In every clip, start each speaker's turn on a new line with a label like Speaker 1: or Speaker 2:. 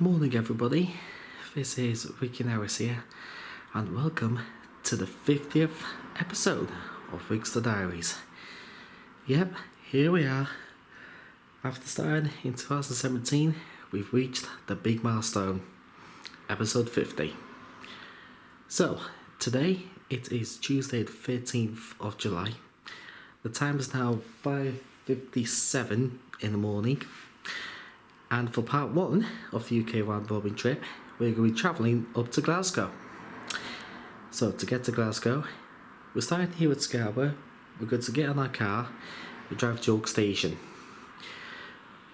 Speaker 1: Morning everybody, this is Nowis here and welcome to the 50th episode of Ricster Diaries. Yep, here we are. After starting in 2017, we've reached the big milestone, episode 50. So, today it is Tuesday the 13th of July. The time is now 5:57 in the morning. And for part 1 of the UK round robin trip, we're going to be travelling up to Glasgow. So to get to Glasgow, we're starting here at Scarborough. We're going to get in our car and drive to York Station.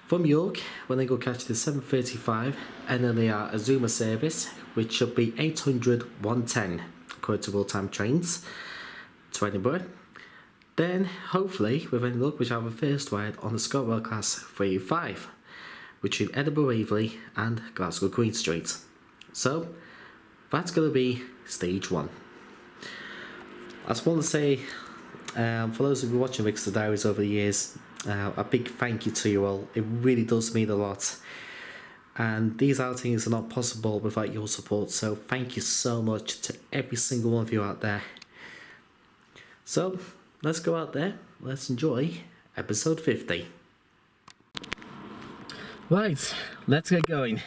Speaker 1: From York, we're then going to catch the 7:35 lner Azuma service, which should be 800-110 according to real-time trains to Edinburgh. Then, hopefully, with any luck, we shall have a first ride on the Scarborough class 305. Between Edinburgh Waverley and Glasgow Queen Street. So that's going to be stage 1. I just want to say, for those who've been watching Ricster Diaries over the years, a big thank you to you all. It really does mean a lot. And these outings are not possible without your support, so thank you so much to every single one of you out there. So let's go out there, let's enjoy episode 50. Right, let's get going.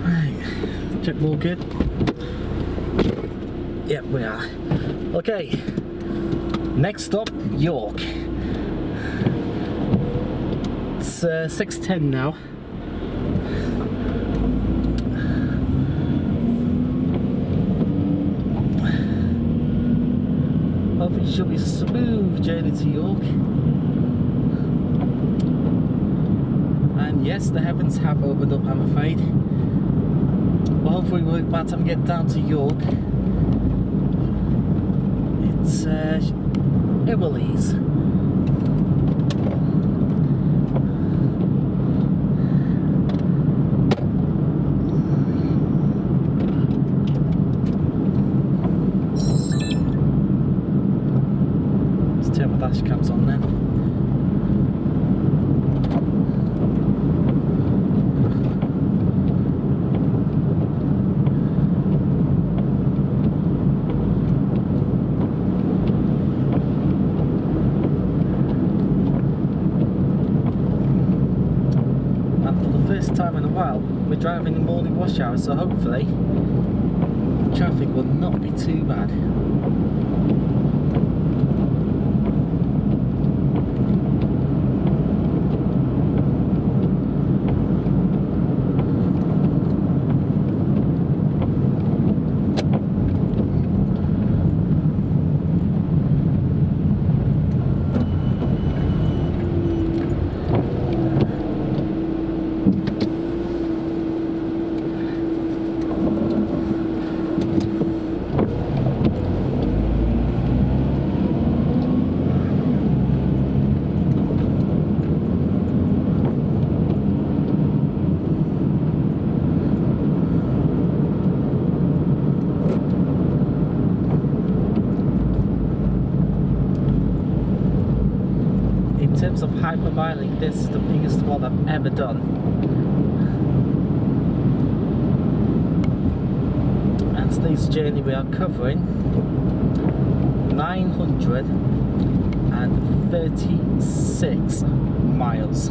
Speaker 1: Right, check we're all good. Yep, we are. Okay, next stop, York. It's 6:10 now. Hopefully it should be a smooth journey to York. And yes, the heavens have opened up, I'm afraid. But hopefully by the time we get down to York, it will ease. Turn my dash cams on then. And for the first time in a while, we're driving in morning rush hour, so hopefully traffic will not be too bad. In terms of hypermiling, this is the biggest one I've ever done. And today's journey we are covering 936 miles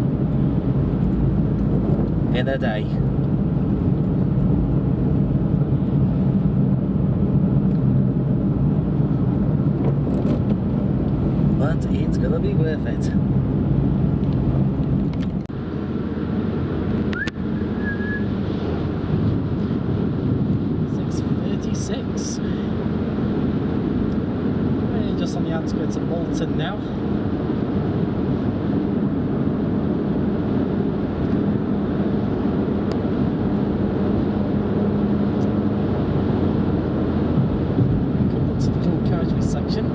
Speaker 1: in a day. But it's gonna be worth it. We're just on the outskirts of Bolton now. Come up to the dual carriageway section.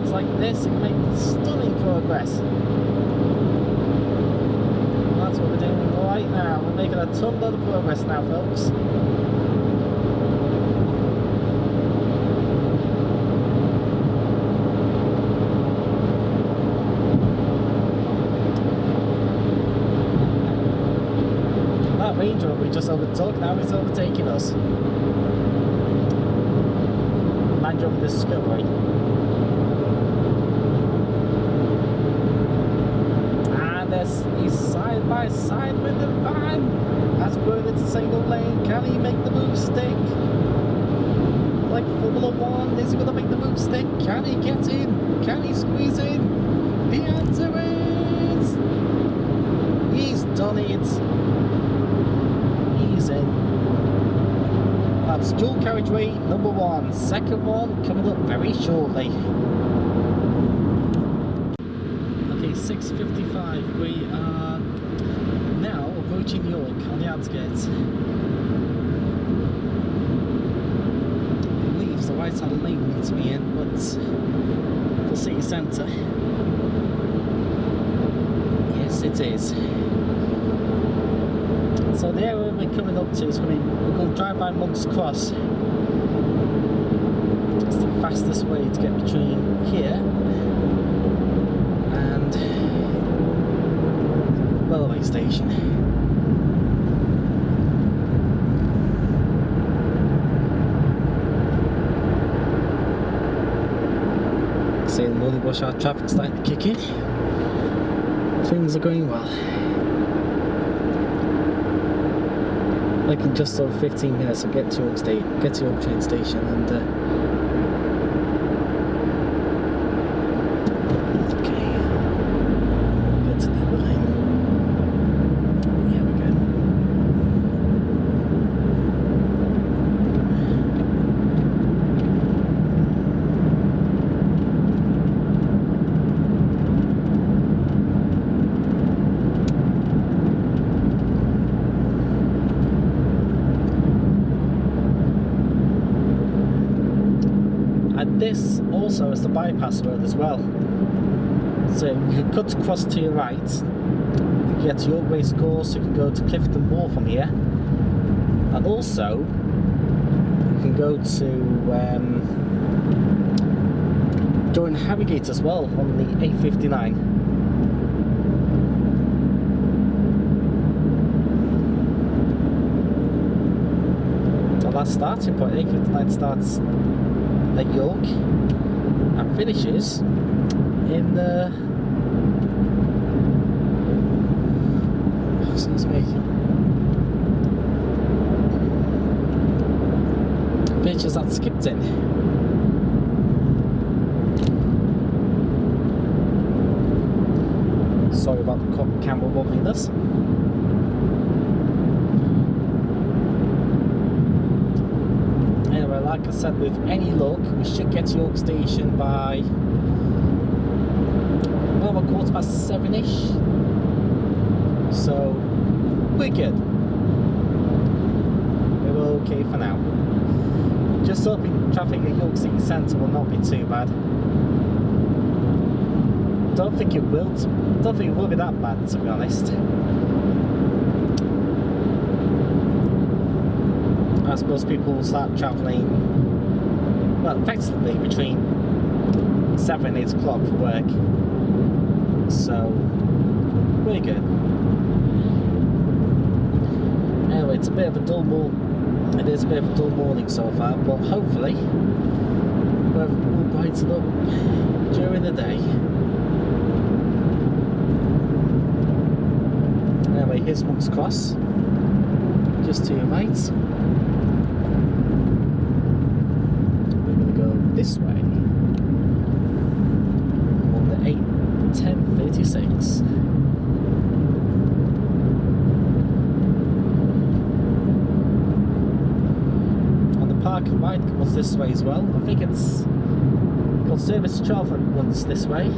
Speaker 1: roads like this, you can make stunning progress. That's what we're doing right now. We're making a ton of progress now, folks. That Range Rover we just overtook, now he's overtaking us. Land Rover Discovery. He's side by side with the van. That's going into single lane. Can he make the move stick? Like Formula 1, is he going to make the move stick? Can he get in? Can he squeeze in? The answer is... he's done it. He's in. That's dual carriageway number 1. Second one coming up very shortly. 6:55. We are now approaching York on the outskirts. I believe the right hand lane we need to be in, but the city centre. Yes, it is. So the area we're coming up to is going to be, we're going to drive by Monk's Cross. It's the fastest way to get between here railway station. See the morning rush hour traffic starting to kick in. Things are going well. Like in just over 15 minutes I'll get to York train station and this also is the bypass road as well. So you can cut across to your right, you can get to York Race Course, you can go to Clifton Moor from here, and also you can go to join Harrogate as well on the A59. Well, that's starting point. A59 starts at York and finishes in the finishes at Skipton. Sorry about the camera wobbling us. Like I said, with any luck, we should get to York Station by well, about 7:15ish. So we're good. We're okay for now. Just hoping traffic at York City Centre will not be too bad. Don't think it will be that bad, to be honest. I suppose people will start travelling, well, effectively between 7 and 8 o'clock for work. So, we're good. Anyway, it's a bit of a dull morning. It is a bit of a dull morning so far, but hopefully we'll brighten up during the day. Anyway, here's Monk's Cross, just to your right. This way on the 1036. And the park ride goes this way as well. I think it's got service 12 runs this way.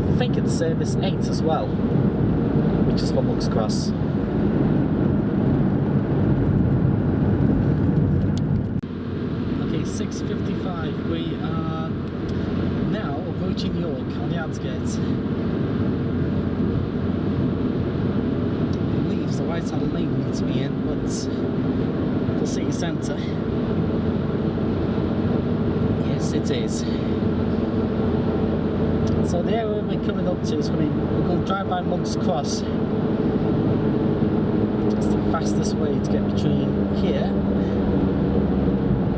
Speaker 1: I think it's service 8 as well, which is for Monk's Cross. 6:58. 6:55. We are now approaching York on the outskirts. I believe it's the right hand of lane we need to be in, but the city centre. Yes, it is. So the area we're coming up to is going to be, we're going to drive by Monk's Cross. It's the fastest way to get between here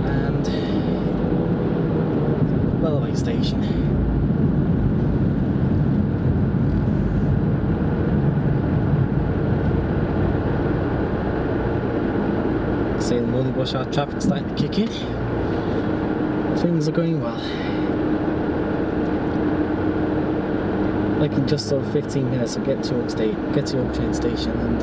Speaker 1: and railway station. See the morning rush hour traffic starting to kick in. Things are going well. Like in just over 15 minutes I'll get to York train station and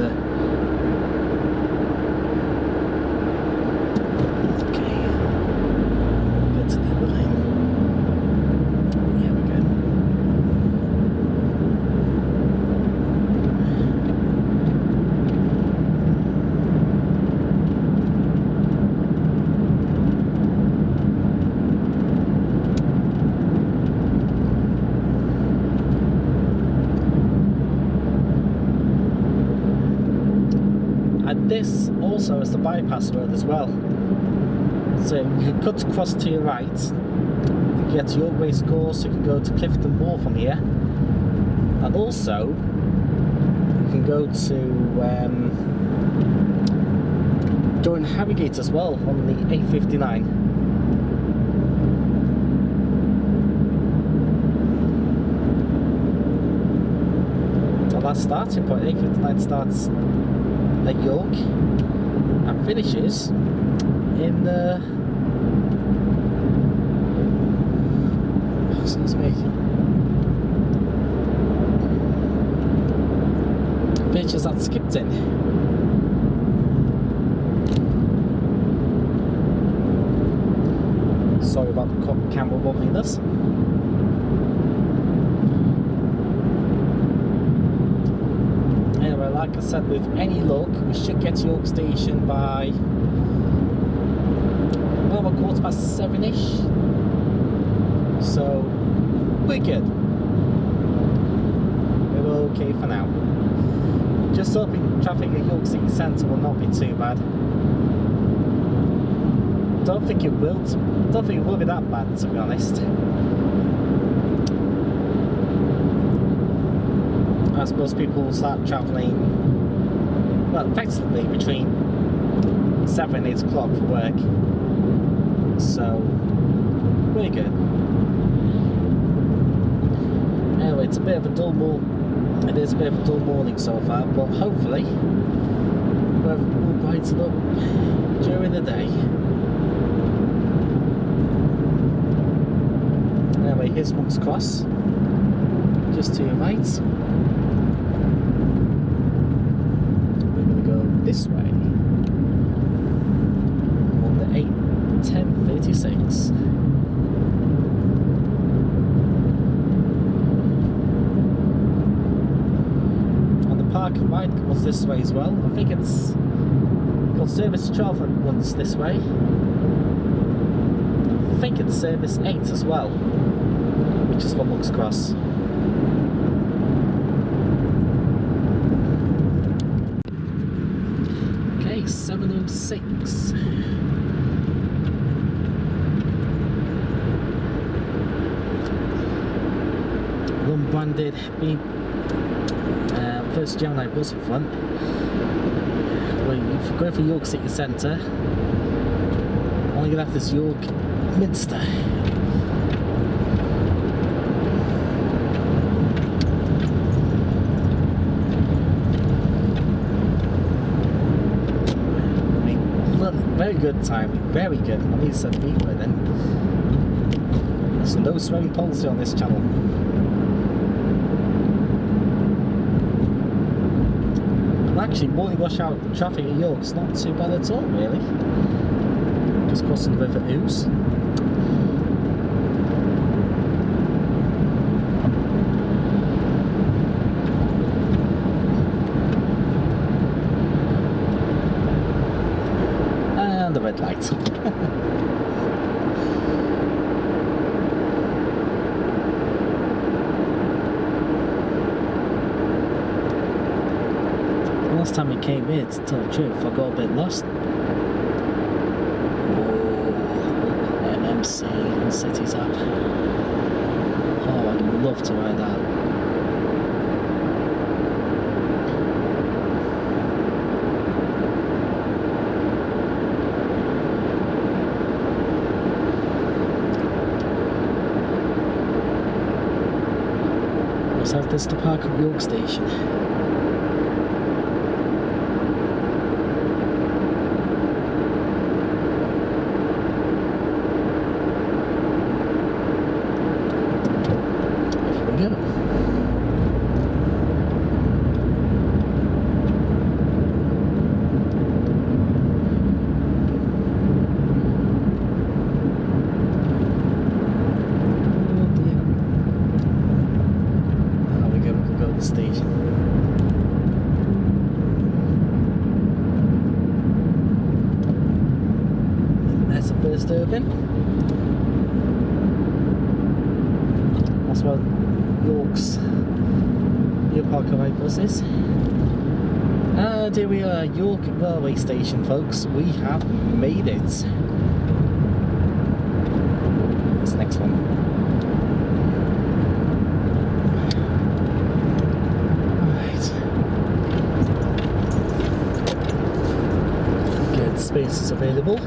Speaker 1: this also is the bypass road as well, so you can cut across to your right, you can get to York Race Course, you can go to Clifton Moor from here, and also you can go to join Harrogate as well on the A59. So that's starting point. A59 starts at York and finishes in the finishes at Skipton. Sorry about the camera wobbliness. Like I said, with any luck, we should get to York Station by about 7:15ish. So we're good. We're okay for now. Just hoping traffic at York City Centre will not be too bad. Don't think it will be that bad, to be honest. I suppose people will start travelling, well, effectively between 7 and 8 o'clock for work. So, we're good. Anyway, it's a bit of a dull morning so far, but hopefully we'll brighten up during the day. Anyway, here's Monk's Cross, just to your right. This way on the 1036. And the park and ride goes this way as well. I think it's got service 12 that runs this way. I think it's service 8 as well, which is for Monk's Cross. 7:06. Unbranded first Gemini bus in front. Well, if you go for York City Centre, all you're left is York Minster. Very good timing, very good. I need to set the beat then. There's no swearing policy on this channel. And actually, morning rush hour traffic at York's not too bad at all, really. Just crossing the River Ouse. And the red light. time we came here, to tell the truth, I got a bit lost. MMC and CityZap. Oh, I'd love to ride that. So this is the park of York Station. Disturbing. That's what York's new park of eight buses. And here we are, York railway station, folks. We have made it. What's the next one? Right. Get spaces available.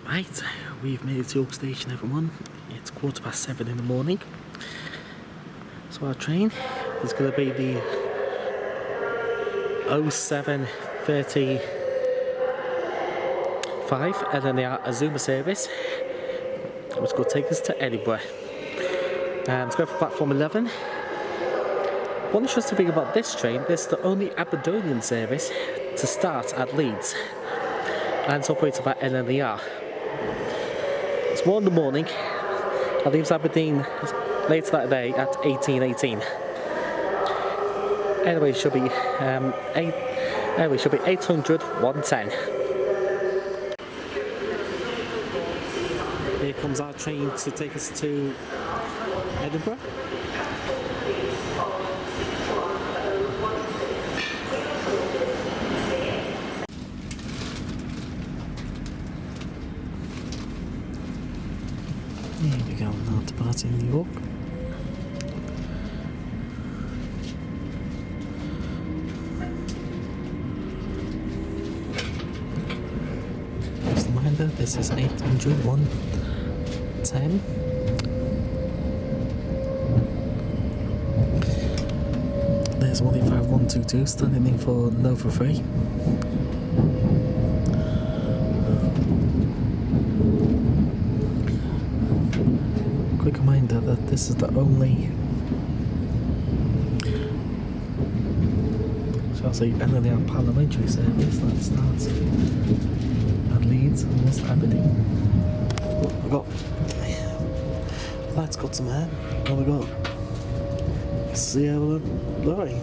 Speaker 1: Right, we've made it to York Station, everyone. It's 7:15 in the morning. So our train is going to be the 07:35 and then the Azuma service, which is going to take us to Edinburgh. Let's go for platform 11. One interesting thing about this train, this is the only Aberdonian service to start at Leeds, and it's operated by lner. It's 1 in the morning. It leaves Aberdeen later that day at 18:18. Anyway, it should be 800 110. Here comes our train to take us to Edinburgh. Here we go, now departing New York. Just a reminder, this is 800 110. There's 15122 standing in for no for free. Quick reminder that this is the only, shall I say, lner parliamentary service that starts at Leeds and West Aberdeen. We've got, that's got some air. What we got? Sierra Lorry.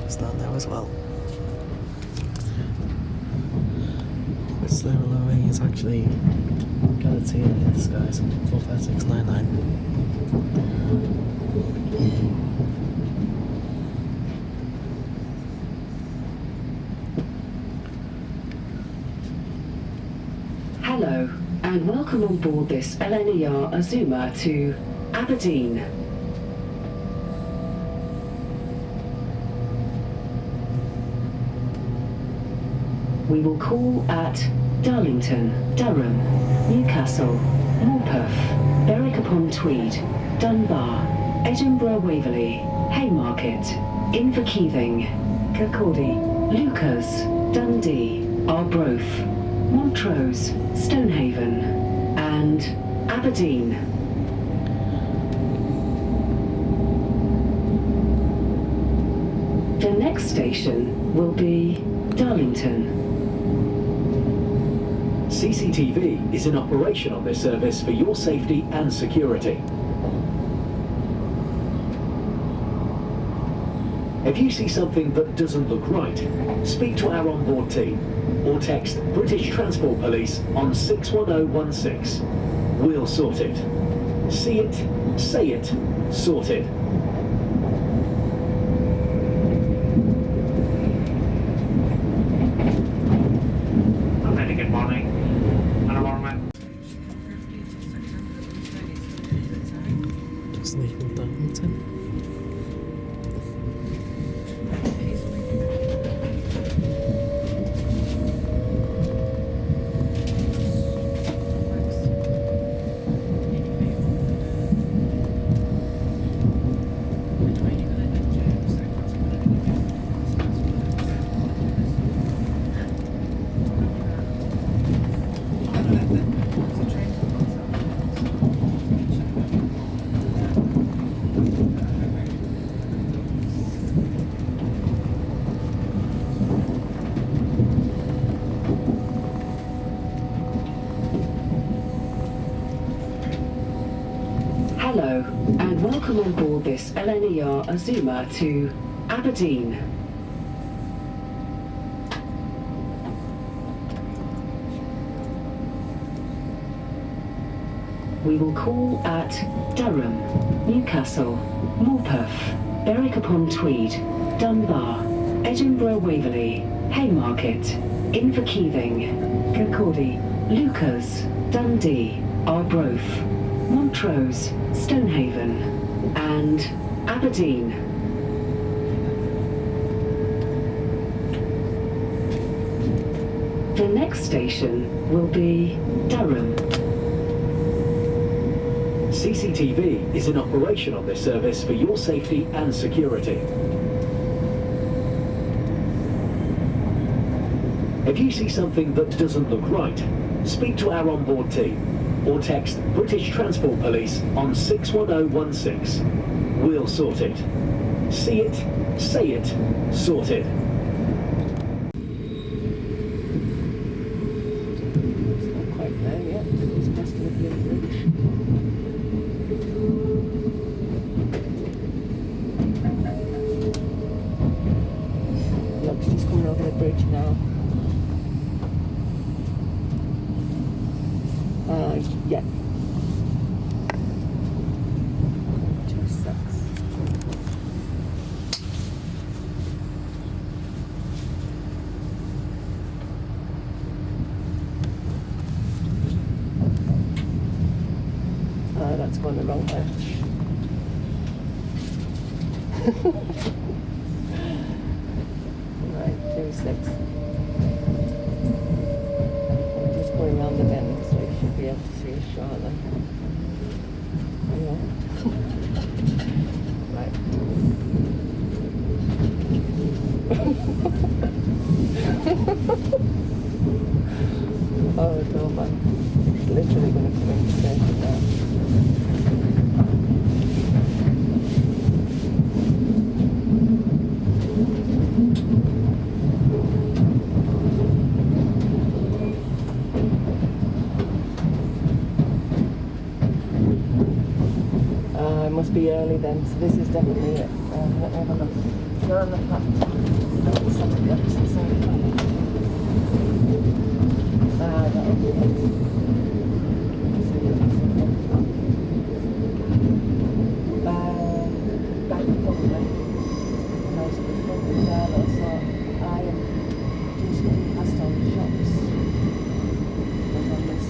Speaker 1: It's down there as well. Which Sierra Lorry is actually guaranteed in this, guys. 45699.
Speaker 2: Hello, and welcome on board this lner Azuma to Aberdeen. We will call at Darlington, Durham, Newcastle, Morpeth, Berwick-upon-Tweed, Dunbar, Edinburgh Waverley, Haymarket, Inverkeithing, Kirkcaldy, Lucas, Dundee, Arbroath, Montrose, Stonehaven, and Aberdeen. The next station will be Darlington.
Speaker 3: CCTV is in operation on this service for your safety and security. If you see something that doesn't look right, speak to our onboard team or text British Transport Police on 61016. We'll sort it. See it, say it, sorted.
Speaker 4: Very good morning.
Speaker 1: Just leaving Darlington.
Speaker 2: Hello, and welcome on board this lner Azuma to Aberdeen. We will call at Durham, Newcastle, Morpeth, Berwick-upon-Tweed, Dunbar, Edinburgh Waverley, Haymarket, Inverkeithing, Kirkcaldy, Lucas, Dundee, Arbroath, Montrose, Stonehaven, and Aberdeen. The next station will be Durham.
Speaker 3: CCTV is in operation on this service for your safety and security. If you see something that doesn't look right, speak to our onboard team or text British Transport Police on 61016. We'll sort it. See it, say it, sorted.
Speaker 5: It's not quite there yet. It's past the blue bridge. Look, she's coming over the bridge now. Yeah. Just sucks. That's going the wrong way. Right, 26. I'm just going around the bend, so you should be able to see us shortly. Yeah. Right. Oh, no, man. It's literally going to come into station now. It must be early then, so this is definitely it. Let me have a look. You're on the platform. No, it's on the opposite side. That'll be it. Back probably. And I was at the front of the dialogue, so I am just going past all the shops. Like on this.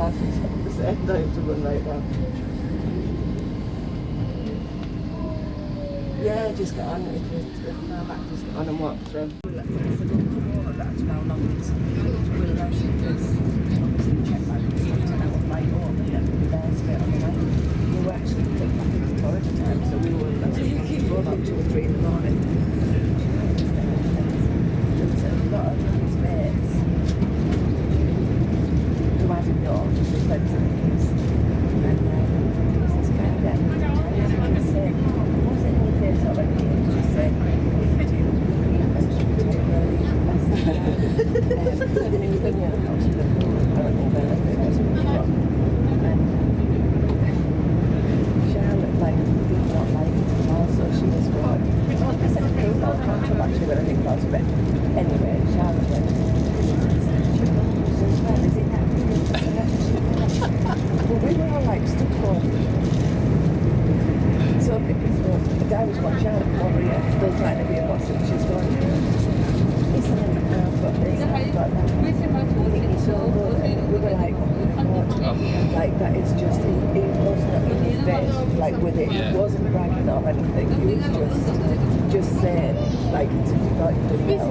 Speaker 5: The same time to run right now. Yeah, just get on. If you're back, just get on and walk through. That's how long it's will last because obviously check back and stuff to know what light or but then we're there straight on the way. We were actually picked back in the corridor time, so we were about 2 or 3 in the morning. There was a lot of his mates who I didn't know, just the friends of his. And there was this guy there, and he was saying, was it in the face of it? He was just saying, and he was in the house, apparently, like that is just, he wasn't in his bed, like with it, he wasn't bragging or anything, he was just saying, like, he thought he did well,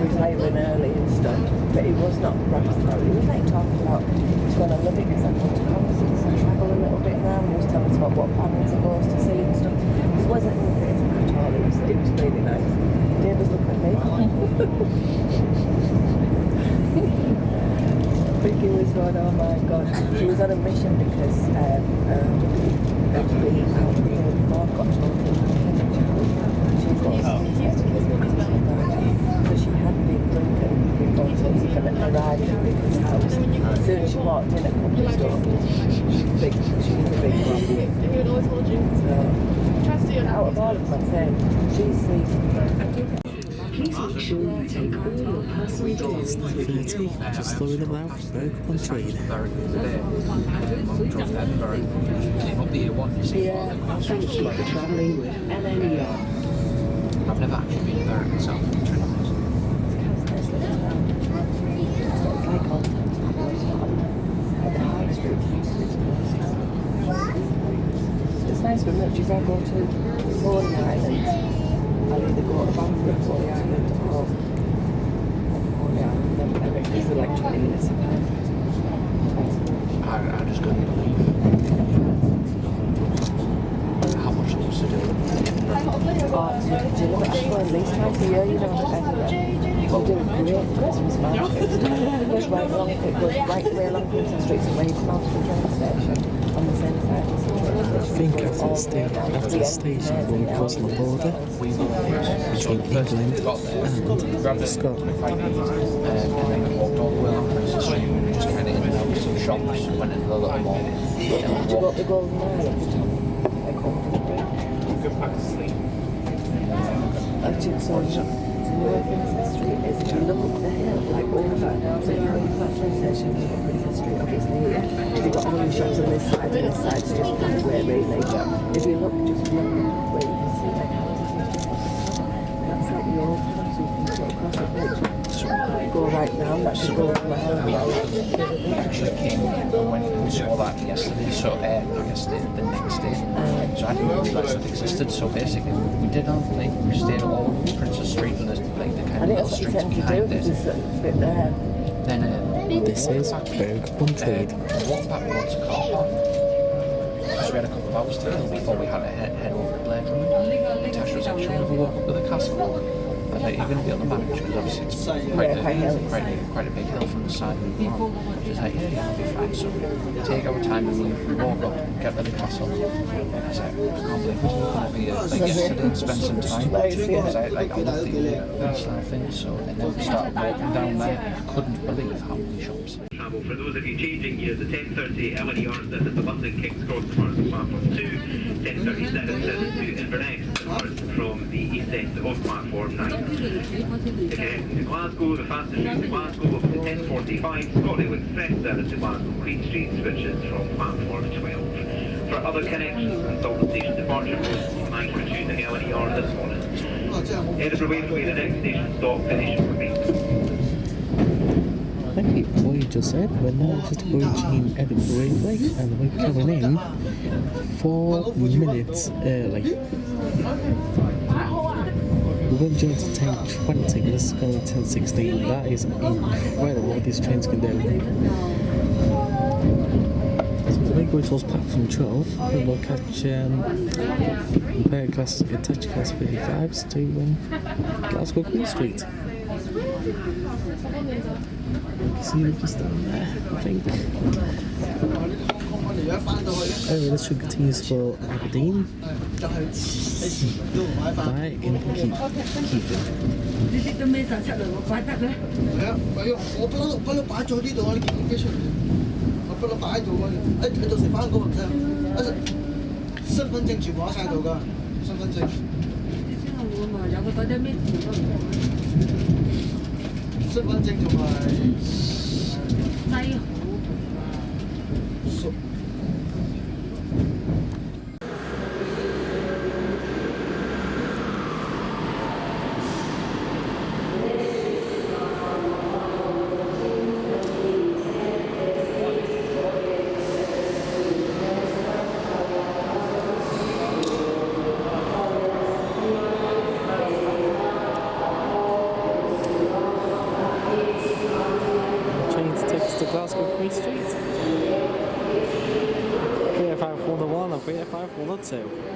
Speaker 5: retiring early and stuff, but he was not bragging about it. He was like talking about, he's going to love it because I'm going to concerts and travel a little bit now, and he was telling us about what bands he goes to see and stuff. He wasn't amazing at all, it was really nice. Dave was looking at me. Vicky was going, oh my god. She was on a mission because the got told so she had been drinking before Tulsi arrived at Vicky's house. As soon as she walked in a couple of stores, she was a big one. So, out of all of them, I'd say she's the
Speaker 2: Please make sure you take all your personal details with you.
Speaker 1: 30, just slowing them down, very on trade.
Speaker 2: Yeah, thank you for travelling with lner.
Speaker 6: I've never actually been there myself.
Speaker 5: It's nice when if I go to Morning Island, I'll either go to Bangor, Morning Island, or Morning Island, then Eric is like 20 minutes apart.
Speaker 6: I just couldn't believe how much there was to do.
Speaker 5: Do you know actually at least twice a year, you know, we'll do a great Christmas market. It goes right along, it goes right way along Kingston Street, so when you come out to the train station, on the same side as the train station.
Speaker 1: I think after the station we'll cross the border between England and Scotland.
Speaker 6: And then we walked all the way along Ricster Street and just kind of in and out of some shops, went into the little mall.
Speaker 5: Did you go up the Golden Mile at the top? Like over the bridge? Actually, so the way Ricster Street is, if you look up the hill, like over, so if you go to that train station, you go Ricster Street, obviously, you've got all the shops on this side, and this side's just pathway, really. If you look, just look pathway, you can see like houses and stuff. That's like the old house, so you can go across the bridge. Go right round, that's the Golden Mile.
Speaker 6: We actually came and went and saw that yesterday, so not yesterday, the next day. So I didn't realise it existed. So basically, we did our thing. We stayed all over Princess Street and there's like the kind of little streets behind it. Then
Speaker 1: This is Berg on trade.
Speaker 6: we walked back towards the carpark. So we had a couple of hours to kill before we had to head over to Blade Runner. And Tasha was like, should we have a walk up to the castle? I was like, you're going to be on the manage because obviously it's quite a big hill from the side of the mall. She's like, yeah, you'll be fine. So we take our time and we walk up, get to the castle. And I was like, I can't believe we're going to be like yesterday and spend some time. Because I love the style things. So, and then we started walking down there. I couldn't believe how many shops.
Speaker 7: Travel for those of you changing here, the 10:30 lner that is the London King's Cross departs platform 2, 10:37 to Inverness departs from the east end of platform 9. Again, to Glasgow, the fastest route to Glasgow will be the 10:45 ScotRail Express service to Glasgow Queen Street switches from platform 12. For other connections, consult the station departure routes 9 for choosing lner this morning. Edinburgh Way will be the next station stop, finish for me.
Speaker 1: Thank you for what you just said. We're now just approaching Edinburgh Railway and we're coming in 4 minutes early. We went down to 10:20, but this is going to 10:16. That is incredible what these trains can do. So we're going towards platform 12. We'll catch attached class 55s to Glasgow Queen Street. See we've just done there, I think. Anyway, this should continue for Aberdeen. Bye, in keep. know, 385, 1 or 2.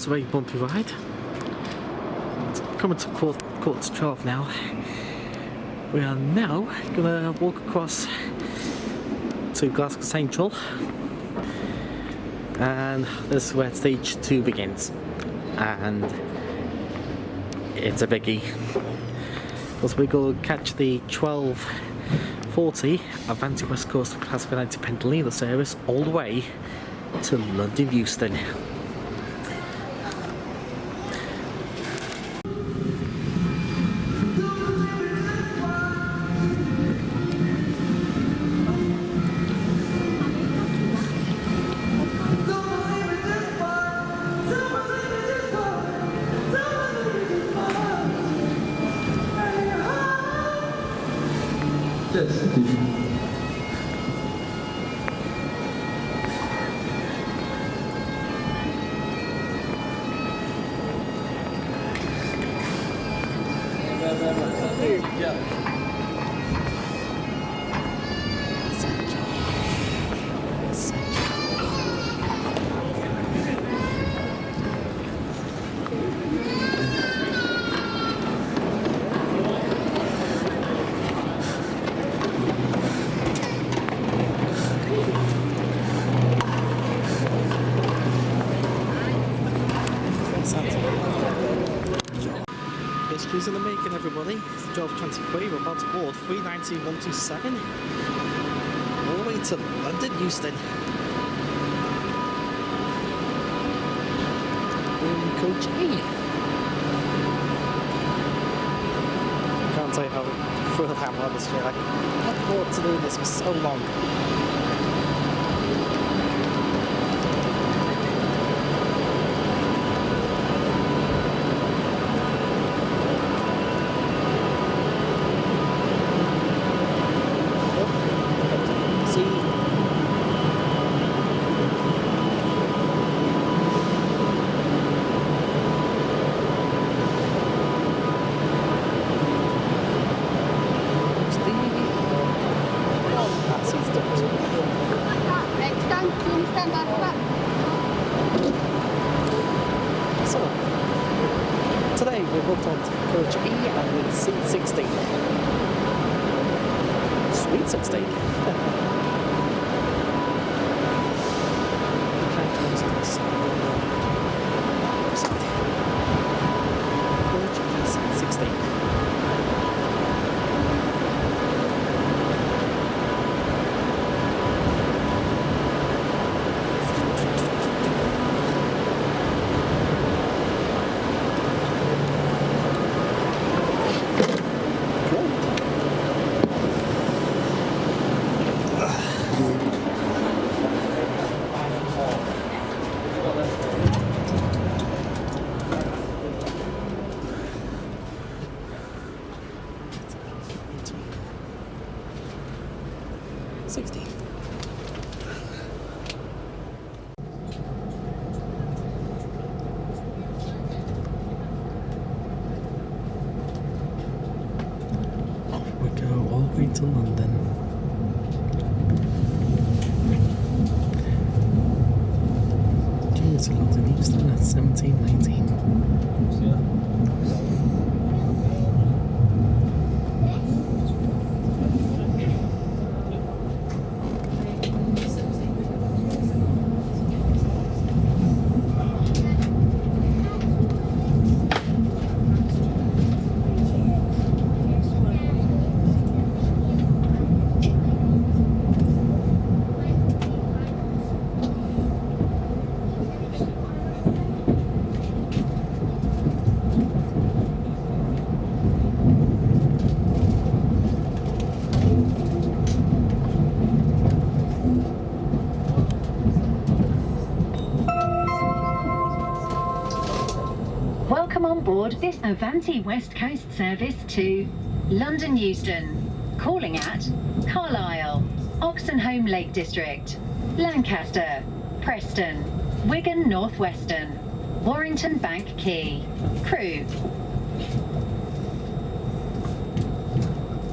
Speaker 1: a very bumpy ride. It's coming to quarter to 12 now. We are now gonna walk across to Glasgow Central, and this is where stage 2 begins, and it's a biggie because we're going to catch the 12:40 Avanti West Coast Class 90 Pentalina service all the way to London Euston. History's in the making, everybody. It's 12:23, we're about to board 39127 all the way to London Euston. We're in coach E. Can't tell you how thrilled I am on this year. I've looked forward to doing this for so long. So, today we're booked on coach E and with seat 16. Sweet 16. Coach E, seat 16. To London. To London Euston at 17:19.
Speaker 2: Welcome on board this Avanti West Coast service to London Euston, calling at Carlisle, Oxenholme Lake District, Lancaster, Preston, Wigan Northwestern, Warrington Bank Quay. Crew.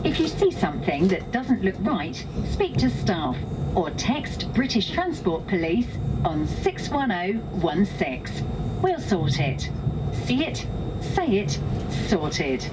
Speaker 2: If you see something that doesn't look right, speak to staff or text British Transport Police on 61016. We'll sort it. See it, say it, sorted.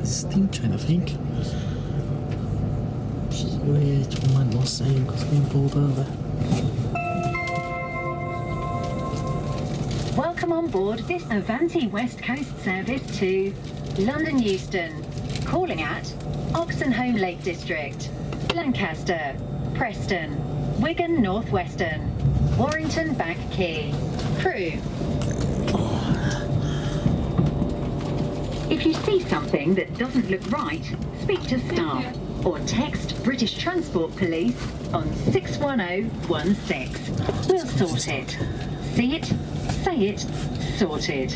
Speaker 1: steam chain, I think. Which might not say because being pulled over.
Speaker 2: Welcome on board this Avanti West Coast service to London Euston, calling at Oxenholme Lake District, Lancaster, Preston, Wigan Northwestern, Warrington Back Quay. Crew. If you see something that doesn't look right, speak to staff or text British Transport Police on 61016. We'll sort it. See it, say it, sorted.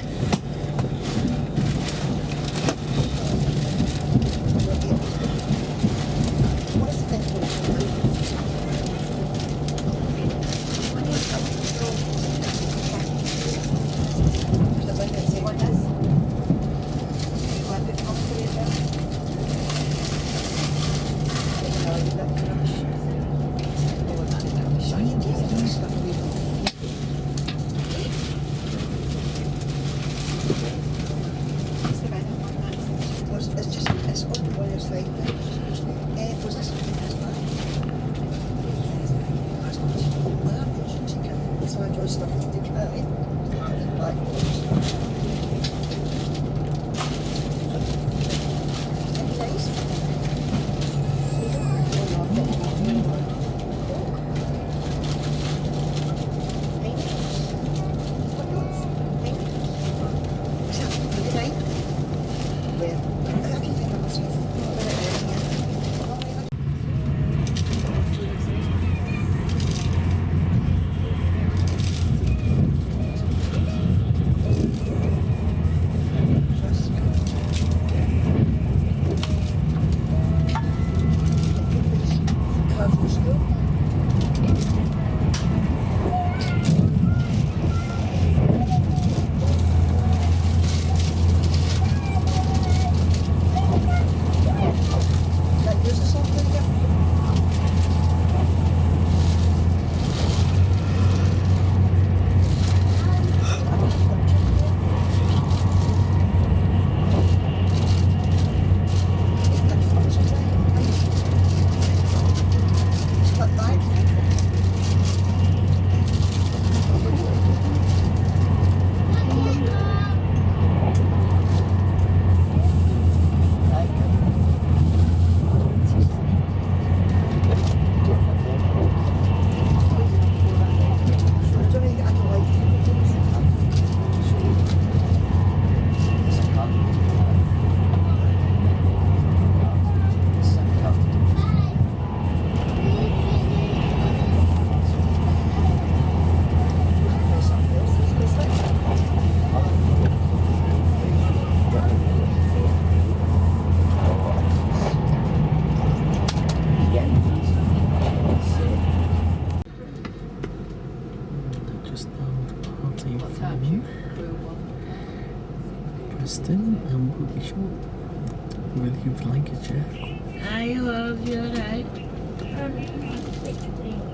Speaker 1: Simon, Preston, and we'll be short. We're looking for Lancashire.
Speaker 5: Hi, love, you alright?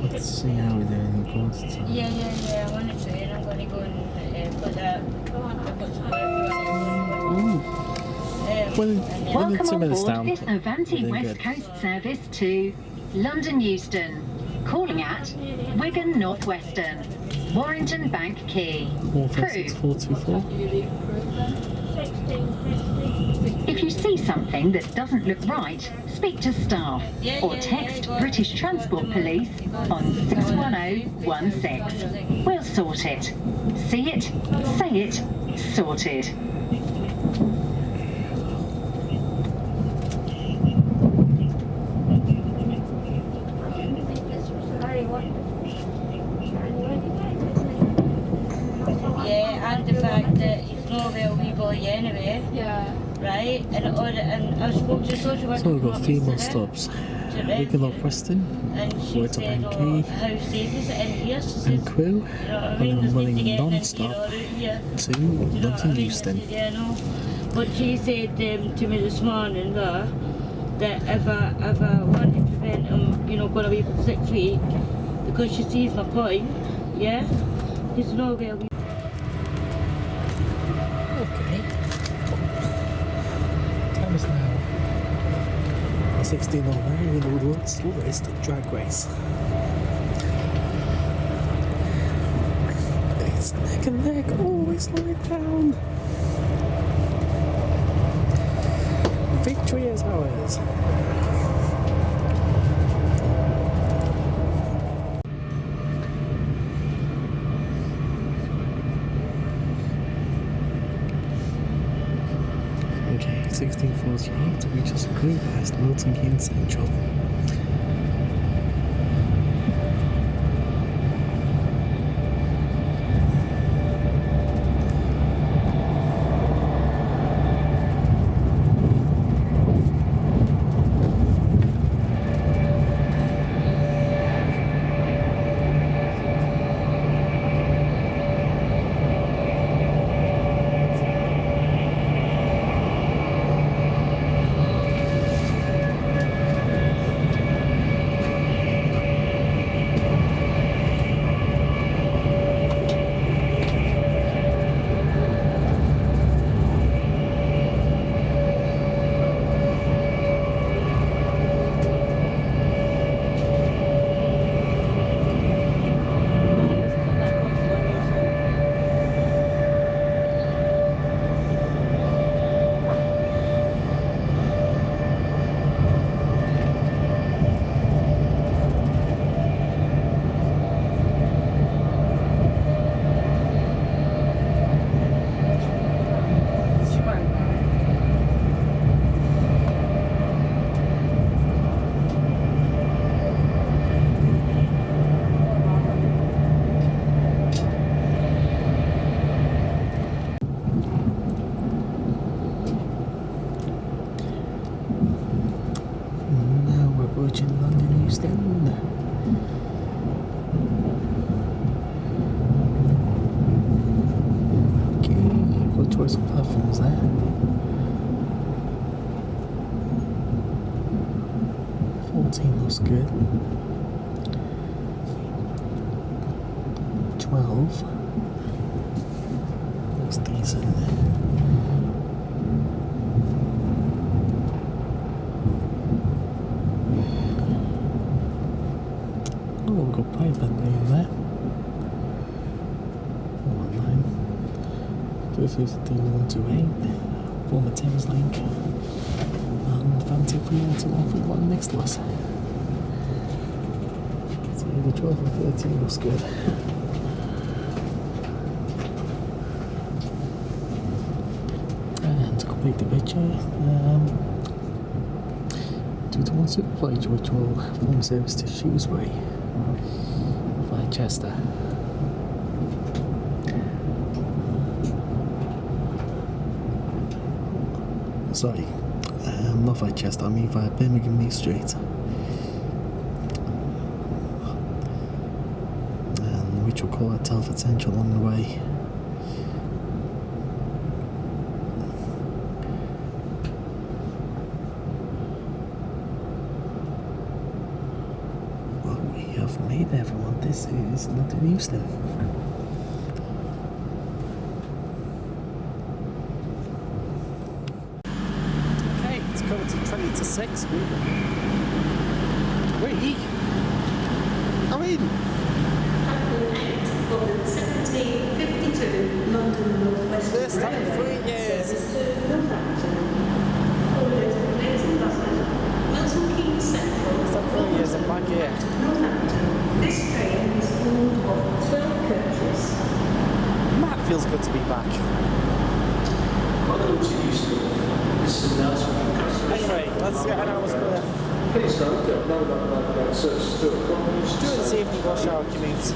Speaker 1: Let's see how we're doing in course time.
Speaker 5: Yeah, I'm on a train. I'm going to go and put that. I've got some work.
Speaker 1: When
Speaker 2: Welcome
Speaker 1: 2
Speaker 2: on
Speaker 1: minutes
Speaker 2: board
Speaker 1: down,
Speaker 2: this Avanti
Speaker 1: we're doing
Speaker 2: West
Speaker 1: good.
Speaker 2: Coast service to London Euston, calling at Wigan Northwestern, Warrington Bank Quay. Crew,
Speaker 1: 456424.
Speaker 2: if you see something that doesn't look right, speak to staff or text British Transport Police on 61016. We'll sort it. See it, say it, sorted.
Speaker 5: Yeah, and the fact that it's not a real wee boy anyway.
Speaker 8: Yeah.
Speaker 5: Right? And I spoke to a social worker.
Speaker 1: So we've got
Speaker 5: from
Speaker 1: 3 more
Speaker 5: yesterday,
Speaker 1: stops.
Speaker 5: to
Speaker 1: Wigan
Speaker 5: Redford,
Speaker 1: off Preston,
Speaker 5: and she
Speaker 1: Warrington
Speaker 5: said,
Speaker 1: Bank
Speaker 5: oh,
Speaker 1: Quay,
Speaker 5: how safe is it in here? She says,
Speaker 1: and Crew,
Speaker 5: you know what I
Speaker 1: and
Speaker 5: mean?
Speaker 1: then
Speaker 5: There's
Speaker 1: running
Speaker 5: nobody getting into
Speaker 1: non-stop
Speaker 5: your route here.
Speaker 1: to
Speaker 5: Do you know what I
Speaker 1: London
Speaker 5: mean?
Speaker 1: Euston.
Speaker 5: Yeah, I know. But she said to me this morning that if I want to prevent him, going away for 6 weeks, because she sees my point, yeah, there's no real.
Speaker 1: Okay. Time is now 16:09 in the world's slowest drag race. It's neck and neck. Oh, it's slowing down. Victory is ours. Okay, 16:48 to reach us Crew past Milton Keynes Central. Now we're approaching London Euston. Okay, good choice of platforms there. 14 looks good. 12 looks decent. Oh, we've got pipe in there. 119. 25128. Former Thames Link. And Fancy 391 next to us. So the 12 and 13 looks good. And to complete the picture, 2-to-1 supervisor, which will form service to Shrewsbury via Chester. Sorry, not via Chester, I mean via Birmingham Mead Street. And which will call at Telford Central along the way. Hey there everyone, this is London Euston. Okay, it's coming to 20 to 6. We are in.
Speaker 8: 1752 London Northwest.
Speaker 1: First time in 3 years.
Speaker 8: Milton Keynes Central.
Speaker 1: First time in 3 years, I'm back here.
Speaker 8: Northampton. This train is formed of 12 coaches.
Speaker 1: Man, it feels good to be back.
Speaker 9: Welcome to Houston. This is an announcement from customers.
Speaker 1: Anyway, let's get an hour's worth.
Speaker 9: Please note that no number service to a company
Speaker 1: Do it this evening rush hour commute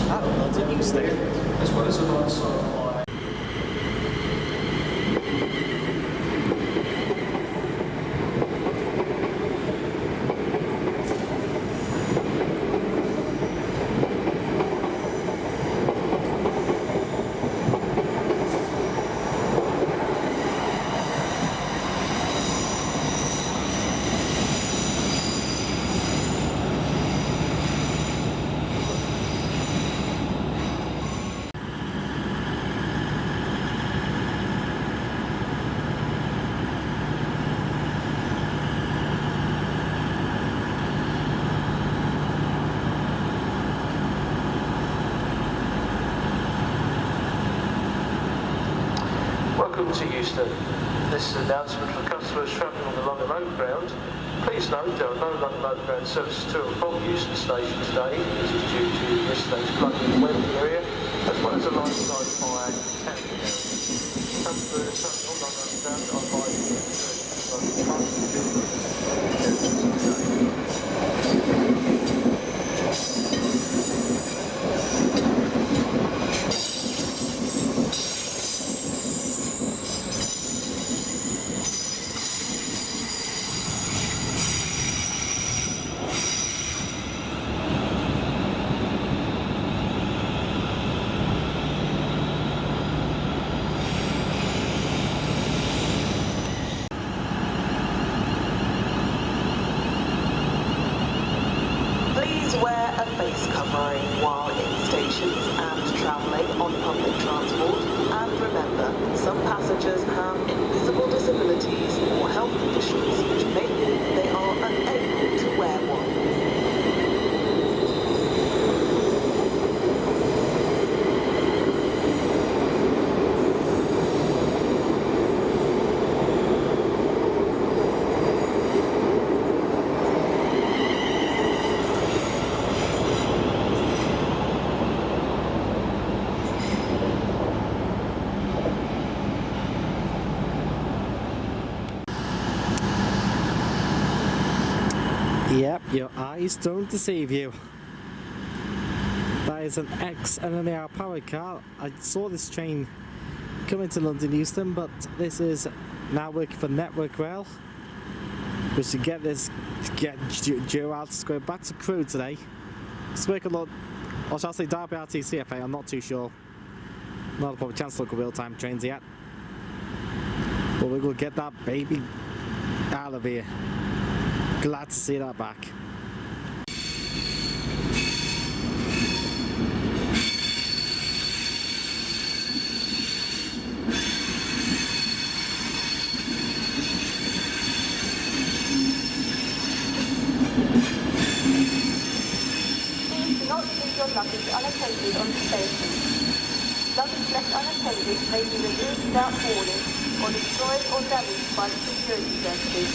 Speaker 1: at London Euston.
Speaker 9: as well as a alongside by Welcome to Euston. This is an announcement for customers travelling on the London Overground. Please note there are no London Overground services to and from Euston Station today. This is due to yesterday's flooding in the Wembley area, as well as a line-side fire in the Canning area. Customers travelling on London Overground are advised to
Speaker 10: wear a face covering while in stations and travelling on public transport. And remember, some passengers have invisible disabilities or health conditions which make they are unable to wear one.
Speaker 1: Yep, your eyes don't deceive you. That is an ex-lner powered car. I saw this train coming to London Euston, but this is now working for Network Rail. We should get this, due out to go back to Crewe today. It's working a lot, or shall I say Derby RTCFA, I'm not too sure. Not a proper chance to look at real-time trains yet. But we're going to get that baby out of here. Glad to see that back.
Speaker 11: Please do not leave your luggage unattended on the station. Luggage left unattended may be removed without warning or destroyed or damaged by the security services.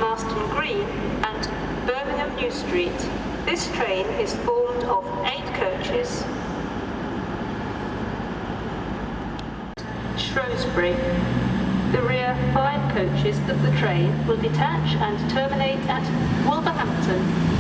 Speaker 11: Marston Green and Birmingham New Street. This train is formed of 8 coaches. Shrewsbury. The rear 5 coaches of the train will detach and terminate at Wolverhampton.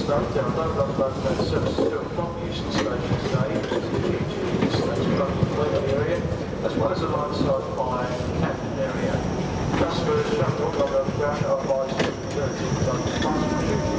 Speaker 9: note there are no London Overground services to and from Euston Station today. This is due to Euston Station working area, as well as a line-side fire camping area. Customers travelling on London Overground are advised to return to the London Transport duties.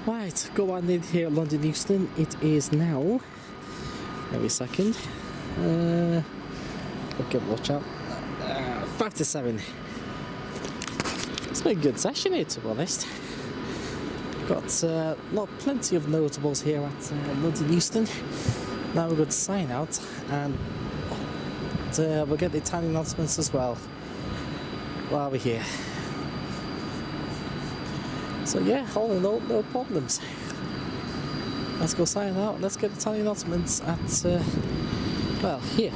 Speaker 1: Right, go on in here, London Euston. It is now. Every second. Okay, watch out. 5 to 7. It's been a good session here, to be honest. Got plenty of notables here at London Euston. Now we're going to sign out, and we'll get the tiny announcements as well while we're here. So yeah, all in all, no problems. Let's go sign out. Let's get the tiny announcements at well, here.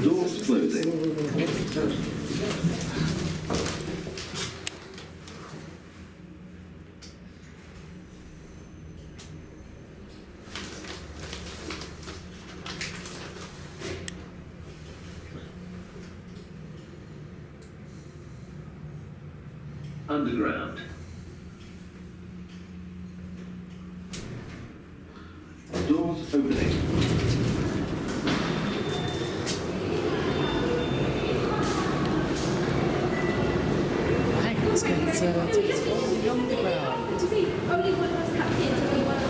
Speaker 3: Doors closing. Underground. Doors opening.
Speaker 1: Right, let's get tickets for the underground.
Speaker 11: Only one was captain, only one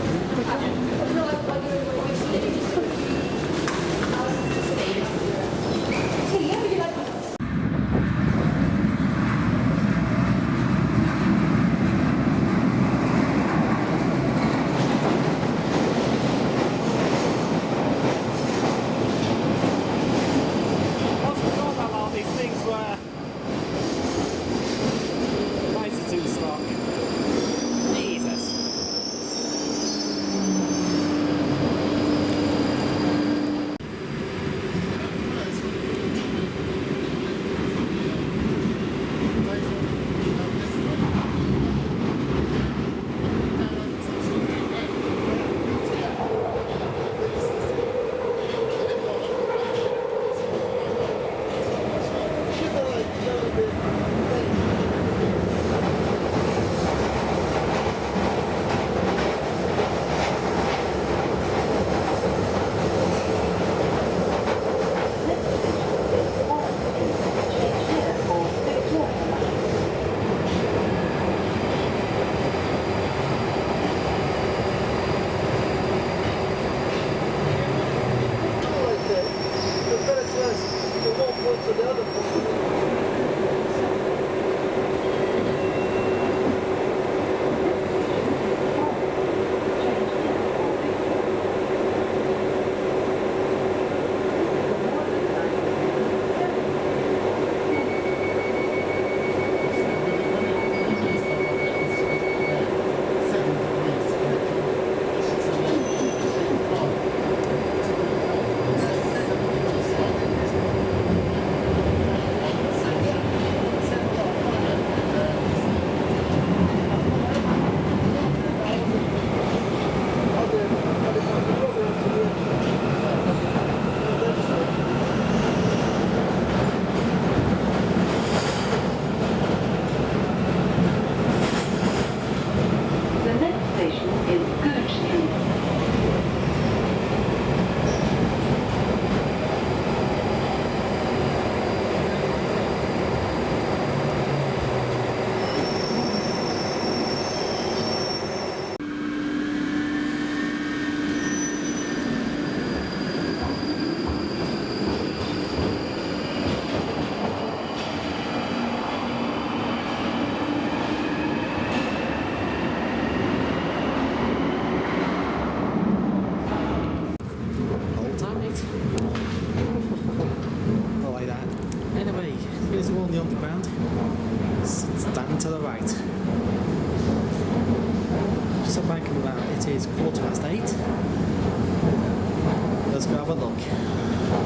Speaker 1: let's go have a look.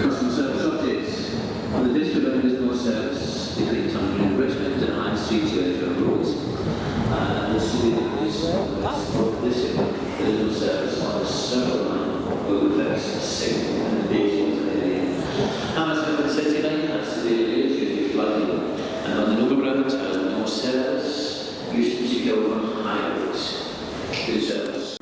Speaker 12: Customer service updates. On the district there is no service between Tunbridge and Richmond and High Street to roads. The city is for this year. There is no service on the Circle line, but with us signal and the base ones in the area. Hammersmith and City line, that's the area usually flooding. And on the Overground, there is no service. Usually to go on highways. Good service.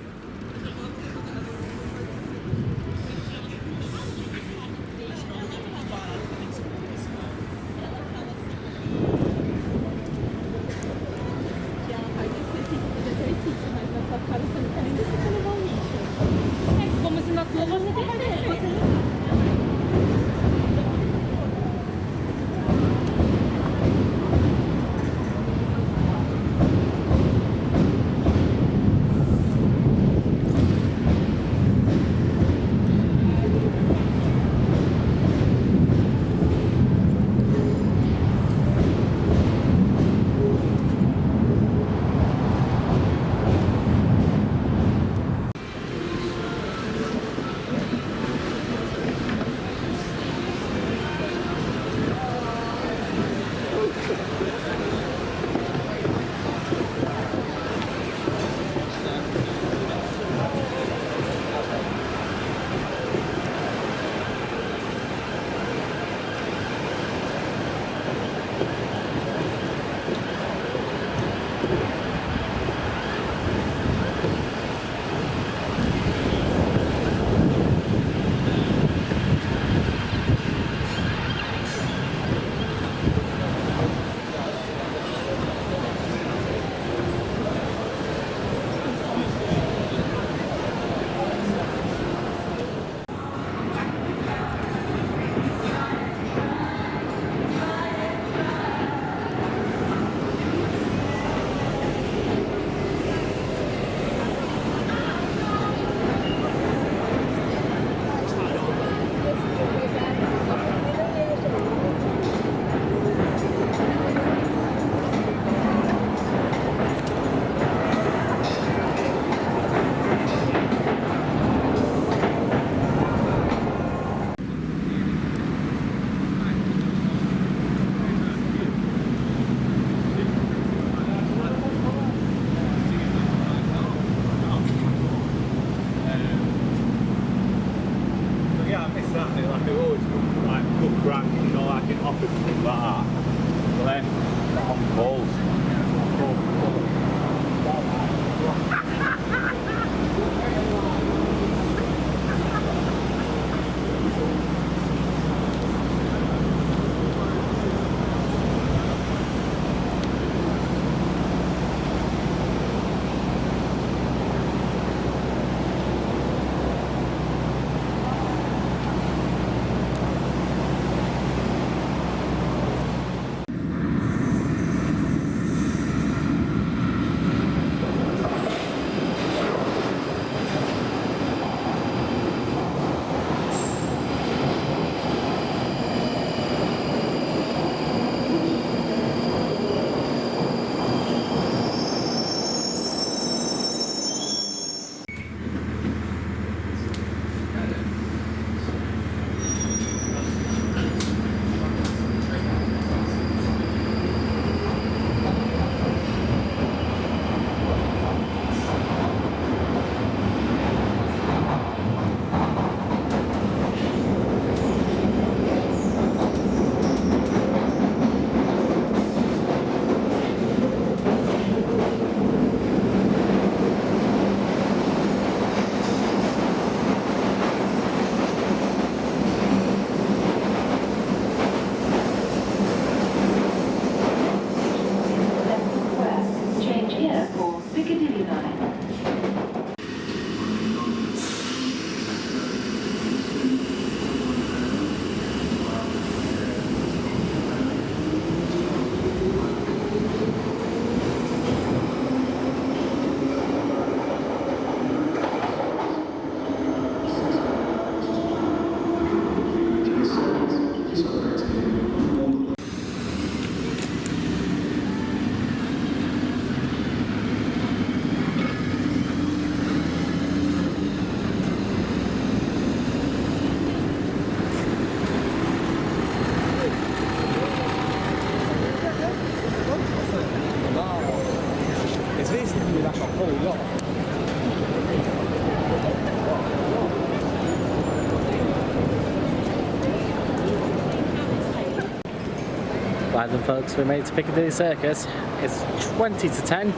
Speaker 1: Right then folks, we made it to Piccadilly Circus. It's 20 to 10.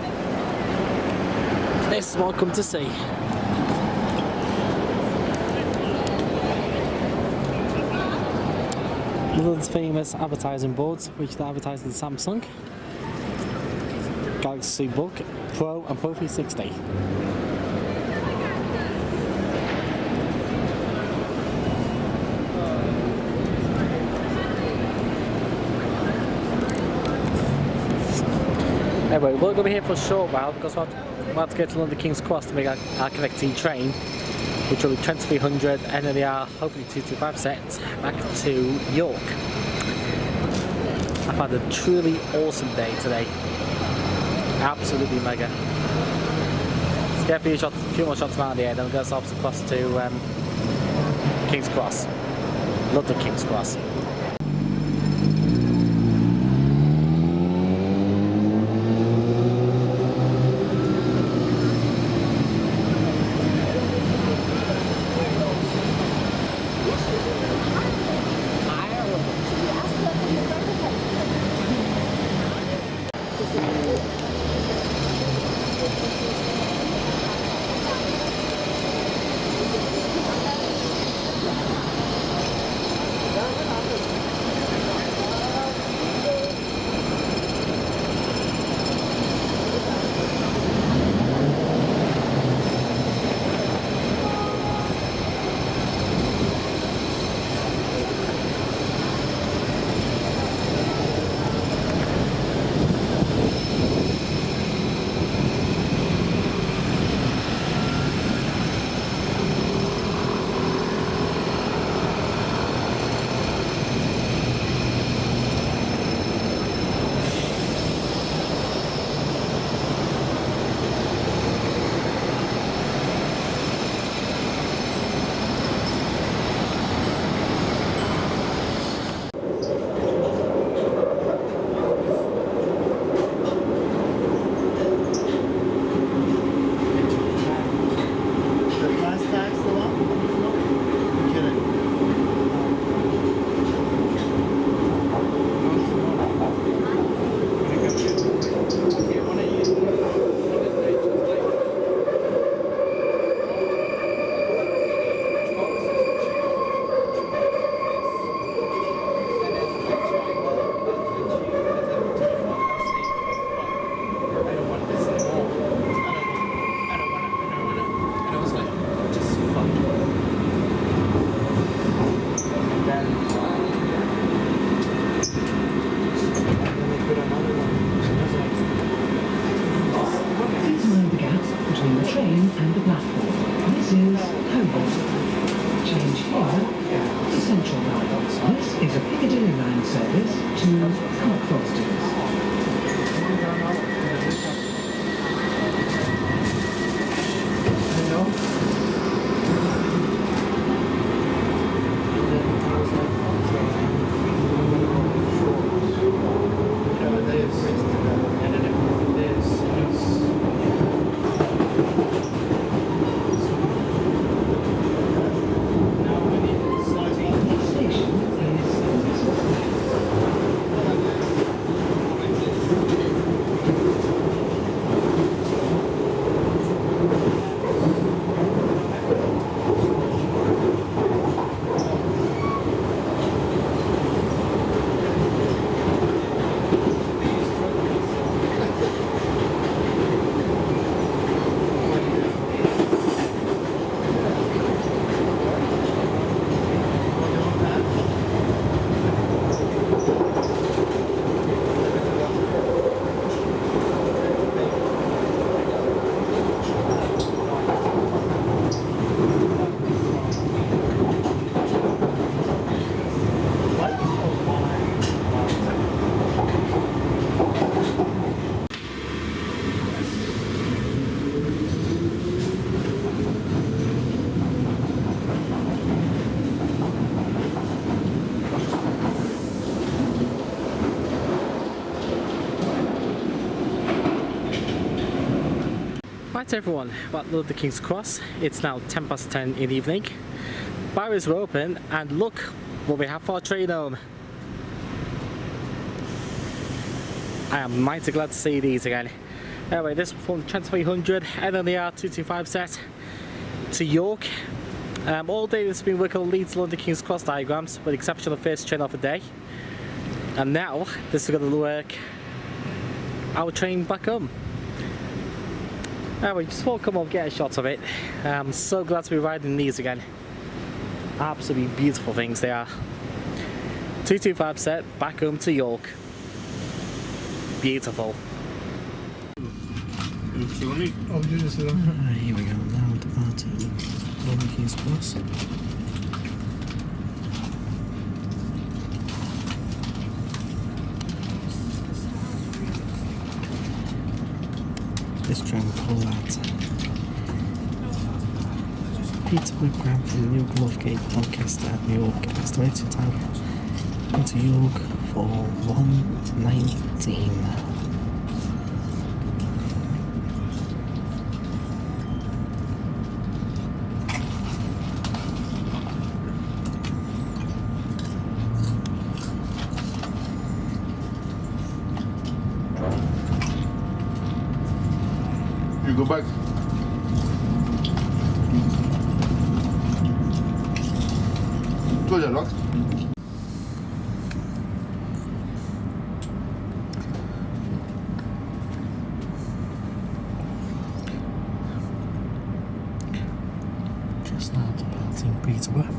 Speaker 1: This is what I've come to see. London's famous advertising boards, which are advertising Samsung, Galaxy Book, Pro and Pro 360. Anyway, we're going to be here for a short while because we're about to go to London King's Cross to make our connecting train, which will be 2300 NLR, hopefully 225 sets, back to York. I've had a truly awesome day today. Absolutely mega. Let's get a few more shots around here, then we'll go across to King's Cross. London King's Cross. Right everyone, we're at London King's Cross. It's now 10 past 10 in the evening. Barriers were open and look what we have for our train home. I am mighty glad to see these again. Anyway, this from Trans 300 lner 225 set to York. All day this has been working on Leeds London King's Cross diagrams, with the exception of the first train of the day. And now this is going to work our train back home. Anyway, just thought I'd come up and get a shot of it. I'm so glad to be riding these again. Absolutely beautiful things they are. 225 set back home to York. Beautiful.
Speaker 13: Here we go, now departing London King's Cross. This train will pull out Peterborough, Grantham, New Glovegate, Doncaster, New York. Estimated time into York for 1:19.
Speaker 14: You go back. Close your locks.
Speaker 13: Just now departing Peterborough.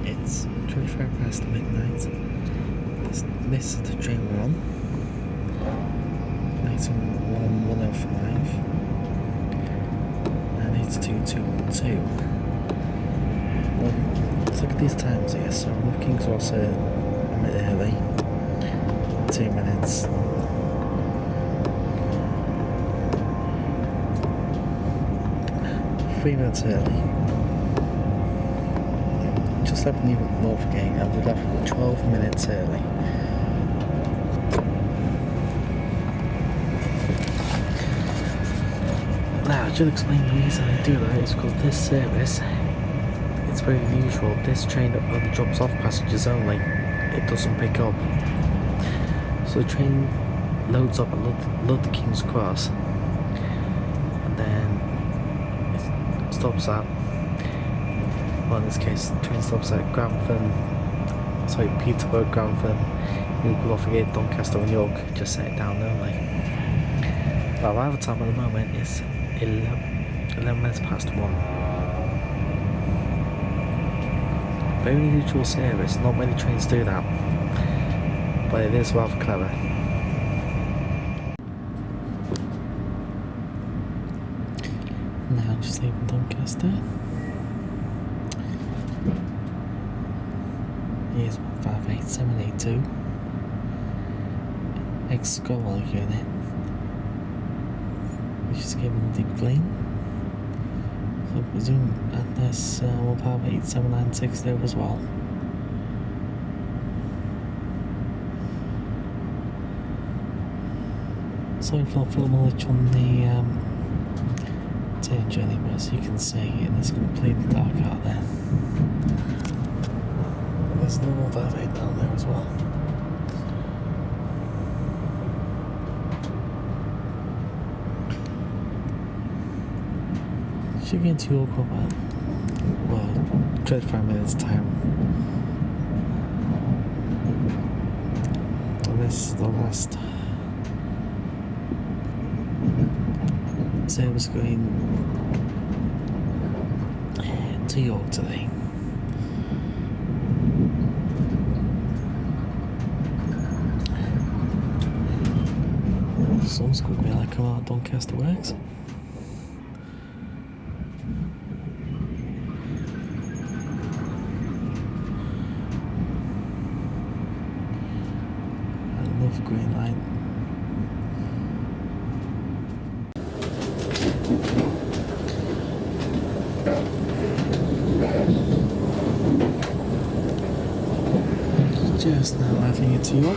Speaker 13: It's 25 past midnight. This is the train we're on. 105 and it's 222. Well, let's look at these times here. So we're King's Cross a minute early, 2 minutes. Three minutes early. Just left New Northgate and we left 12 minutes early. Now, I should explain the reason I do that is because this service, it's very unusual. This train only drops off passengers only. It doesn't pick up. So the train loads up at London King's Cross and then it stops at, well, in this case, the train stops at Peterborough, Grantham, New Glovegate, Doncaster and York. Just set it down early. Our arrival time at the moment is 11 minutes past 1. Very unusual service, not many trains do that, but it is rather clever. Now just leaving Doncaster. Here's 158782 Scarborough unit, which is given a deep clean. So I presume at this 158796 there as well. Sorry for not filming much on the train journey, but as you can see, it is completely dark out there. There's no more valet down there as well. Should get to York about, well, 25 minutes time. And this is the last service going to York today. Some school me like come out Doncaster works. green light. Just now having it to York.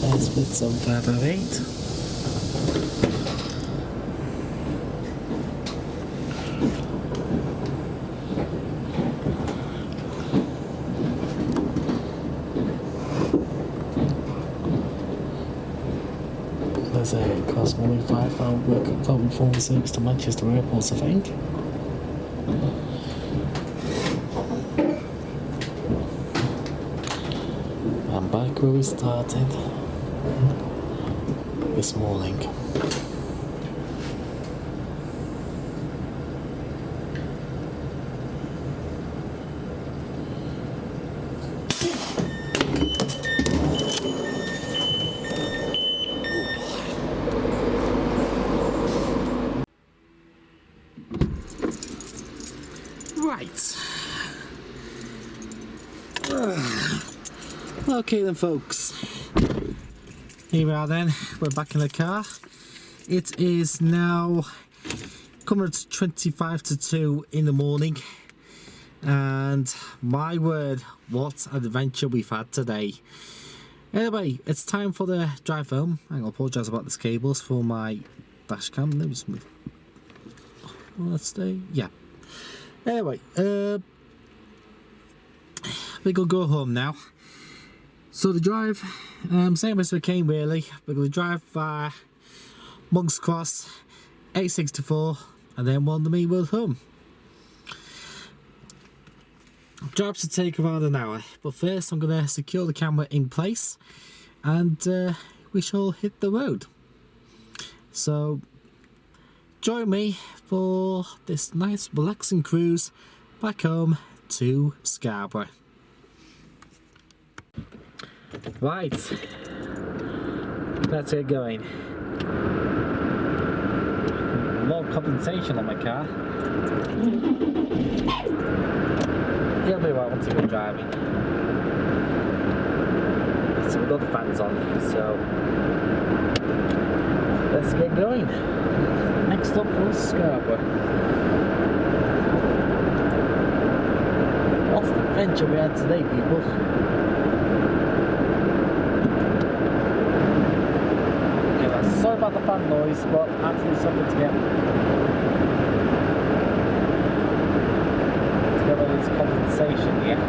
Speaker 13: Let's put some 508. There's a cost more than £5 work of public phone service to Manchester airports, I think. And bike row is started this morning. Right. Okay then, folks. Here we are then. We're back in the car. It is now coming to 25 to 2 in the morning. And my word, what adventure we've had today. Anyway, it's time for the drive home. I apologise about this cables for my dash cam. There was some... Let's stay. Yeah. Anyway, we're gonna go home now. So the drive, same as we came really. We're gonna drive via Monk's Cross, A64, and then wander me road home. Drive should take around an hour, but first I'm gonna secure the camera in place, and we shall hit the road. So join me for this nice relaxing cruise back home to Scarborough. Right, let's get going. More condensation on my car. It'll be right once I go driving. So we've got the fans on, so let's get going. Next stop was Scarborough. What's the adventure we had today, people? Yeah, sorry about the fan noise, but actually something to get rid of this condensation here.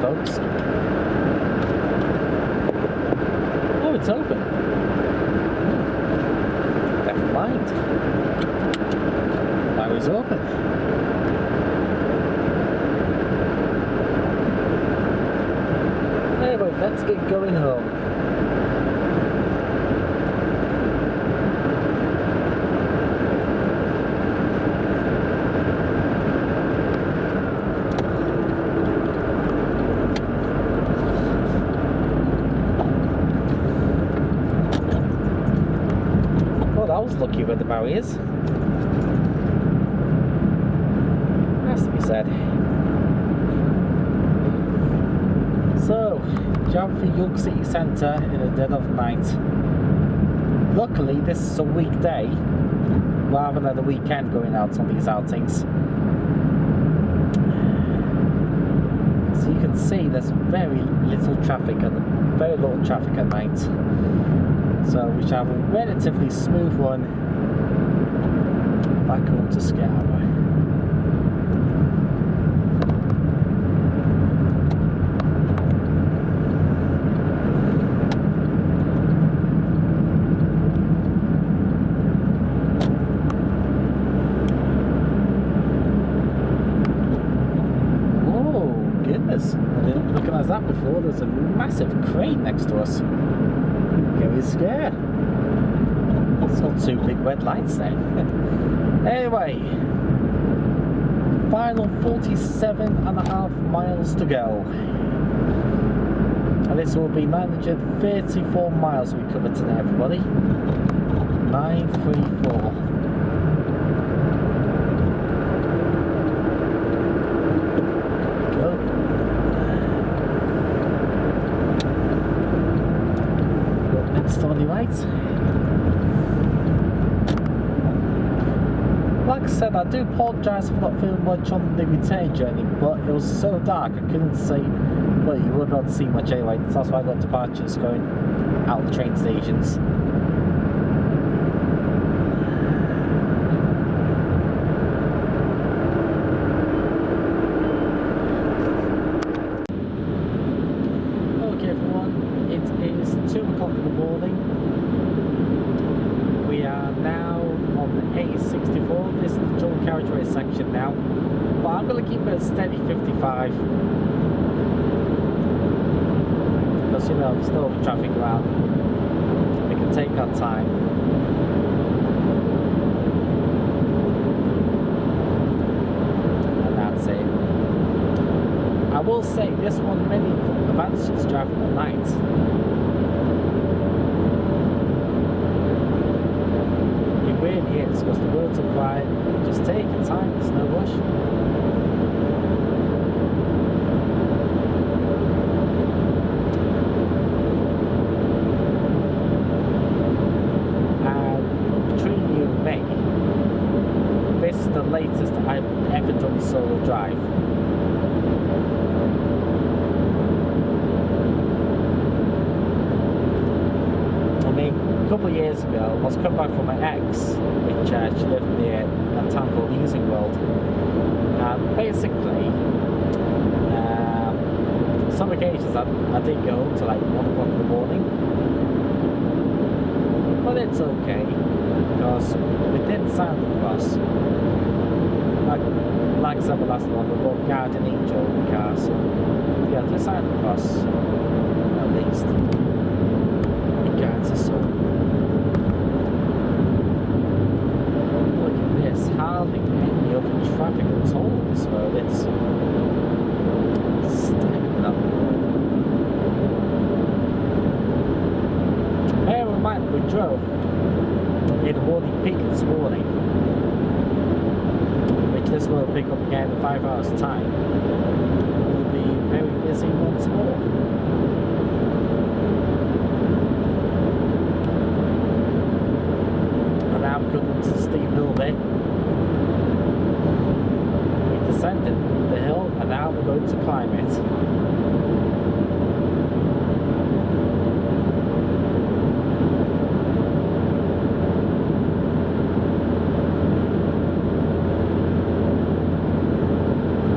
Speaker 13: Folks. Oh, it's open. Never mind. Why was open? Anyway, let's get going home. lucky with the barriers. Has to be said. So, jump for York City Centre in the dead of night. Luckily, this is a weekday rather than a weekend going out on these outings. So you can see there's very little traffic and very little traffic at night. So we shall have a relatively smooth run back home to Scarborough. I didn't recognise that before. There's a massive crane next to us. Get me scared. It's got two big red lights there. Anyway, final 47.5 miles to go. And this will be 934 miles we covered today, everybody. 934. Right. Like I said, I do apologise for not feeling much on the return journey, but it was so dark I couldn't see, well, you wouldn't be able to see much anyway. That's why I got departures going out the train stations. Okay everyone, it is 2 o'clock in the morning. We are now on the A64, this is the dual carriageway section now, but I'm going to keep it a steady 55 because you know there's no traffic around, we can take our time. And that's it. I will say this one many advantages driving at night. Really is, because the roads are quiet. Just take your time, there's no rush. And between you and me, this is the latest I've ever done solo drive. A couple of years ago, I was coming back from my ex, which she lived near a town called Using World. And basically, some occasions I did go home to like 1 o'clock in the morning. But it's okay, because we did Sandcross. Like I said the last one, we got gardening during the car, so yeah, do Sandcross at least. It guards us all. Hardly any other traffic at all on this road. It's stacked up. Bear in mind, we drove in the morning peak this morning, which this will pick up again in 5 hours time. We'll be very busy once more. And now I'm going to the steep hill bit. Descended the hill and now we're going to climb it.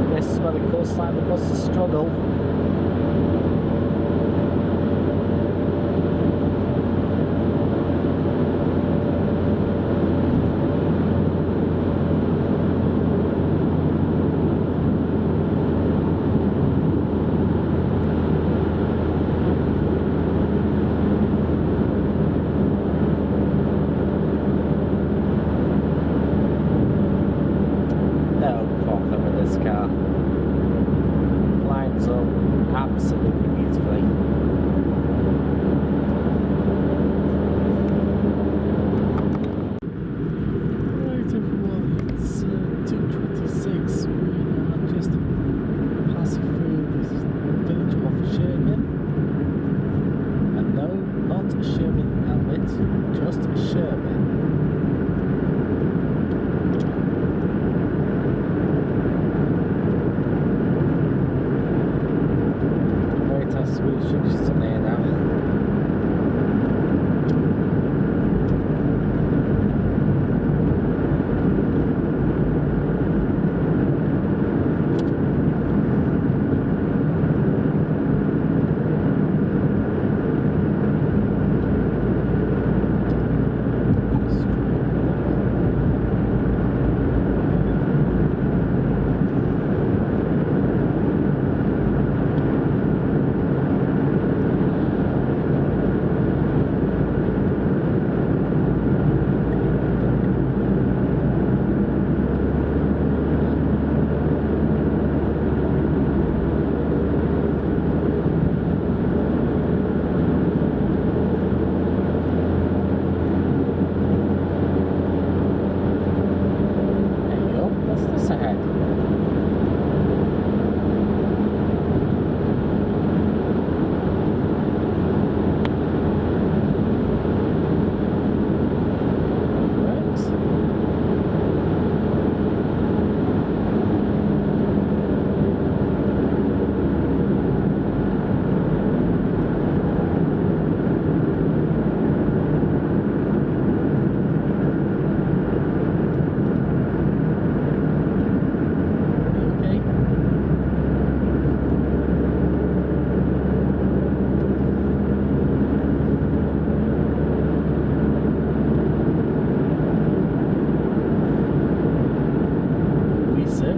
Speaker 13: And this is where the coastline the buses struggle.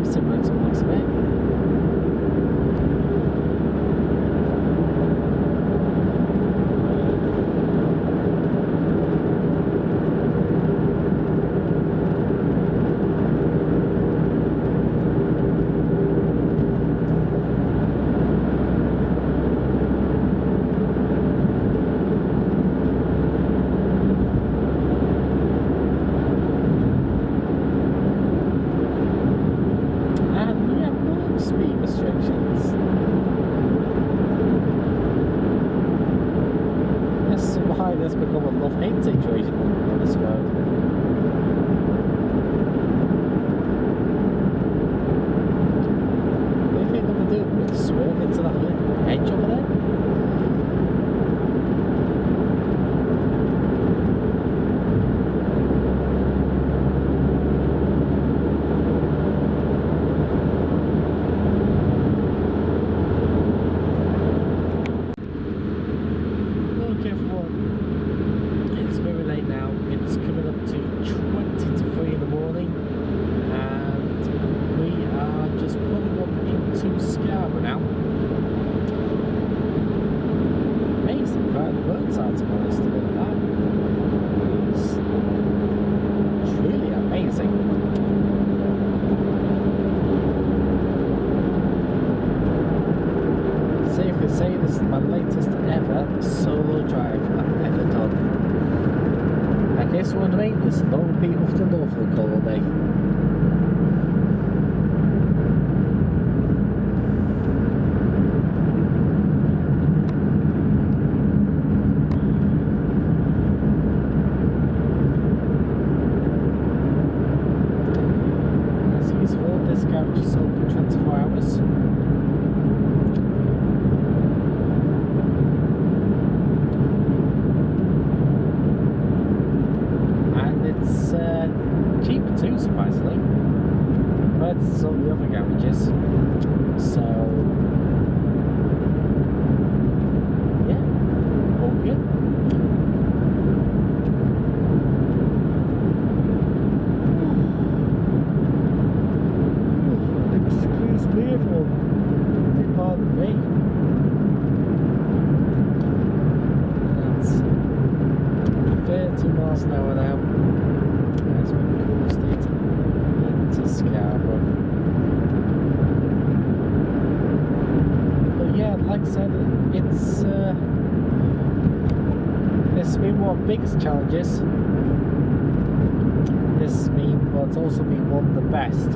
Speaker 13: opposite way to the looks of it. It's become a love-hate situation on this road. What do you think I'm going to do? I'm going to swerve into that edge over there? Scarborough now. Amazing crowd roadside, to be honest, about that. It's really amazing. Safe to say this is my latest ever solo drive I've ever done. I guess wondering, there's no people from Norfolk all day. Just open 24 hours. And it's cheaper too, surprisingly, compared to some of the other garages. So, yeah, all good. Beautiful. Pardon me. That's 30 miles an hour now as we coasted into Scarborough. But yeah, like I said, it's been one of the biggest challenges. This has been, but it's also been one of the best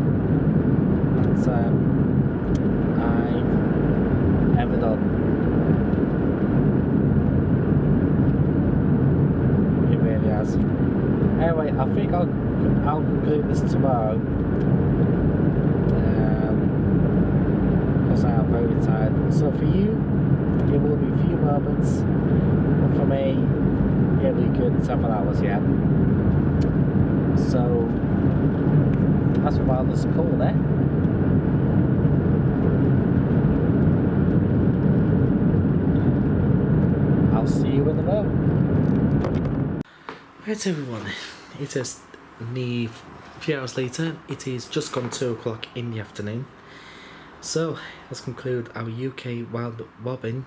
Speaker 13: that I've ever done. It really has. Anyway, I think I'll conclude this tomorrow because I am very tired. So for you, it will be a few moments, but for me, it'll be good 7 hours yet. So that's why this call there. I'll see you in the road.
Speaker 1: Right everyone, it is nearly 3 hours later. It is just gone 2 o'clock in the afternoon. So let's conclude our UK Wild Robin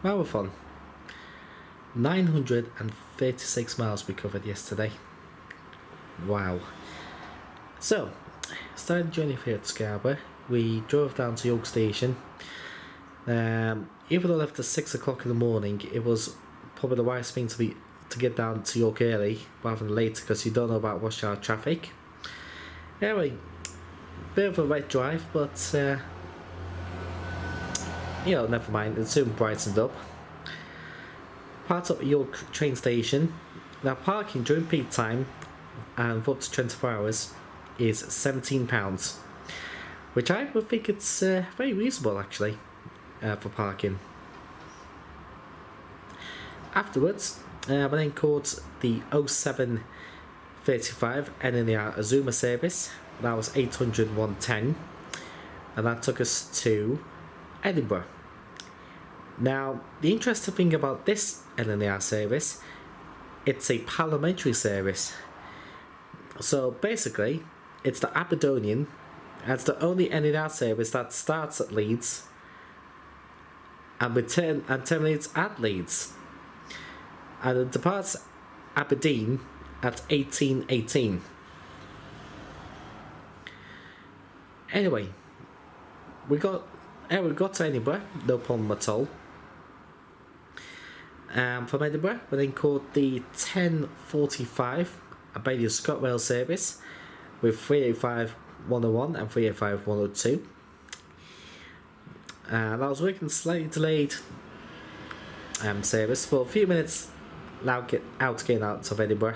Speaker 1: Marathon. 936 miles we covered yesterday. Wow. So, started the journey here at Scarborough. We drove down to York Station. Even though I left at 6 o'clock in the morning, it was probably the wisest thing to get down to York early rather than later, because you don't know about rush hour traffic. Anyway, bit of a wet drive, but never mind, it soon brightened up. Parked up at York train station. Now parking during peak time and for up to 24 hours is £17, which I would think it's very reasonable actually for parking. Afterwards, I then caught the 0735 lner Azuma service. That was 801.10, and that took us to Edinburgh. Now, the interesting thing about this lner service, it's a parliamentary service. So basically, it's the Aberdonian It's the only NER service that starts at Leeds and terminates at Leeds, and it departs Aberdeen at 18:18. Anyway, we got to Edinburgh, no problem at all. From Edinburgh, we then caught the 10:45 Aberdeen Scotrail service with 385-101 and 385-102. And I was working slightly delayed service for a few minutes getting out of Edinburgh.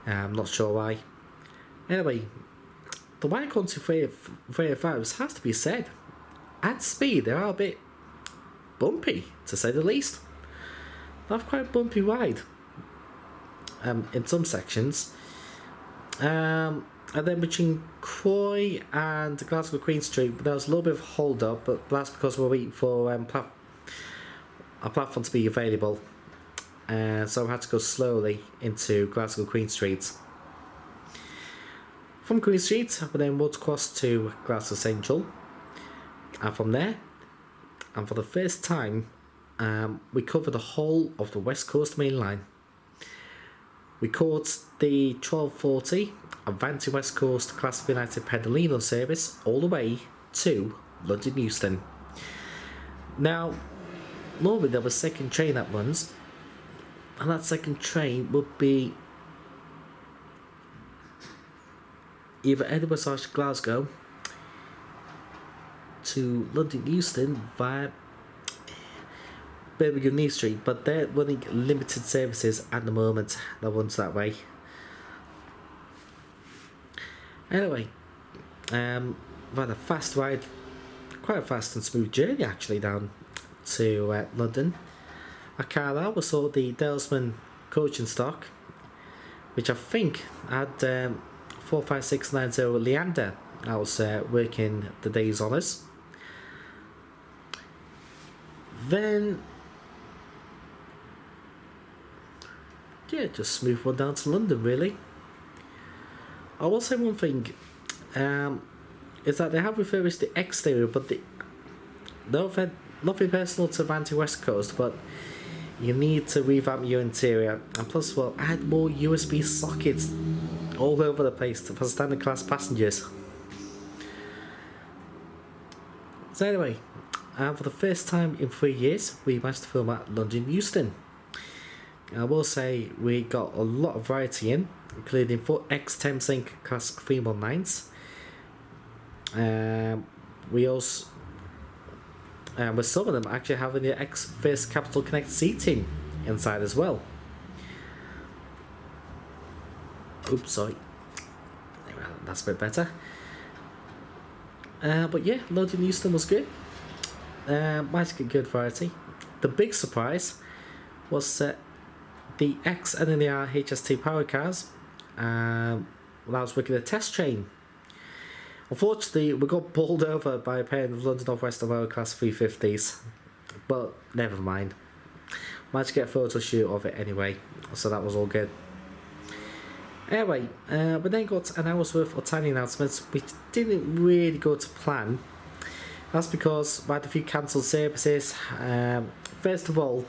Speaker 1: I'm not sure why. Anyway, the wide on to 385s has to be said. At speed, they are a bit bumpy, to say the least. They have quite bumpy wide in some sections. And then between Croy and Glasgow Queen Street, there was a little bit of hold up, but that's because we're waiting for a platform to be available. So I had to go slowly into Glasgow Queen Street. From Queen Street, we then walked across to Glasgow Central, and from there, and for the first time, we covered the whole of the West Coast Main Line. We caught the 1240 Avanti West Coast Class of United Pedalino service all the way to London Euston. Now, normally there was a second train that runs, and that second train would be either Edinburgh/Glasgow to London Euston via Birmingham New Street, but they're running limited services at the moment that runs that way. Anyway, we had a fast ride, quite a fast and smooth journey actually down to London. At Carlisle, we saw the Dalesman coach in stock, which I think had 45690 Leander that was working the day's honours. Then, yeah, just smooth one down to London really. I will say one thing, is that they have refurbished the exterior, but nothing personal to Avanti West Coast, but you need to revamp your interior, and plus, well, add more USB sockets all over the place for standard class passengers. So anyway, for the first time in 3 years, we managed to film at London Euston. I will say we got a lot of variety in, including 4 X Thameslink class 319s. We also, with some of them actually having the X First Capital Connect seating inside as well. Oops, sorry. That's a bit better. But yeah, London Euston was good. Managed to get good variety. The big surprise was the X NNR HST power cars. When I was working a test train. Unfortunately, we got bowled over by a pair of London North Western Rail Class 350s, but never mind. Managed to get a photo shoot of it anyway, so that was all good. Anyway, we then got an hour's worth of tiny announcements, which didn't really go to plan. That's because we had a few cancelled services. First of all,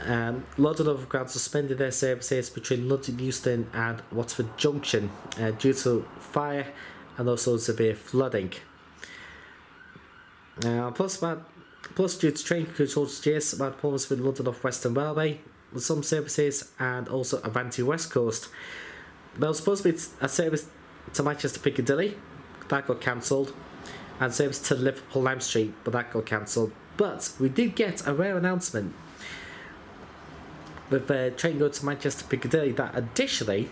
Speaker 1: London Overground suspended their services between London Euston and Watford Junction due to fire and also severe flooding. Plus due to train crew shortages, about problems with London North Western Railway with some services, and also Avanti West Coast. There was supposed to be a service to Manchester Piccadilly, that got cancelled, and service to Liverpool Lime Street, but that got cancelled. But we did get a rare announcement with a train going to Manchester Piccadilly that additionally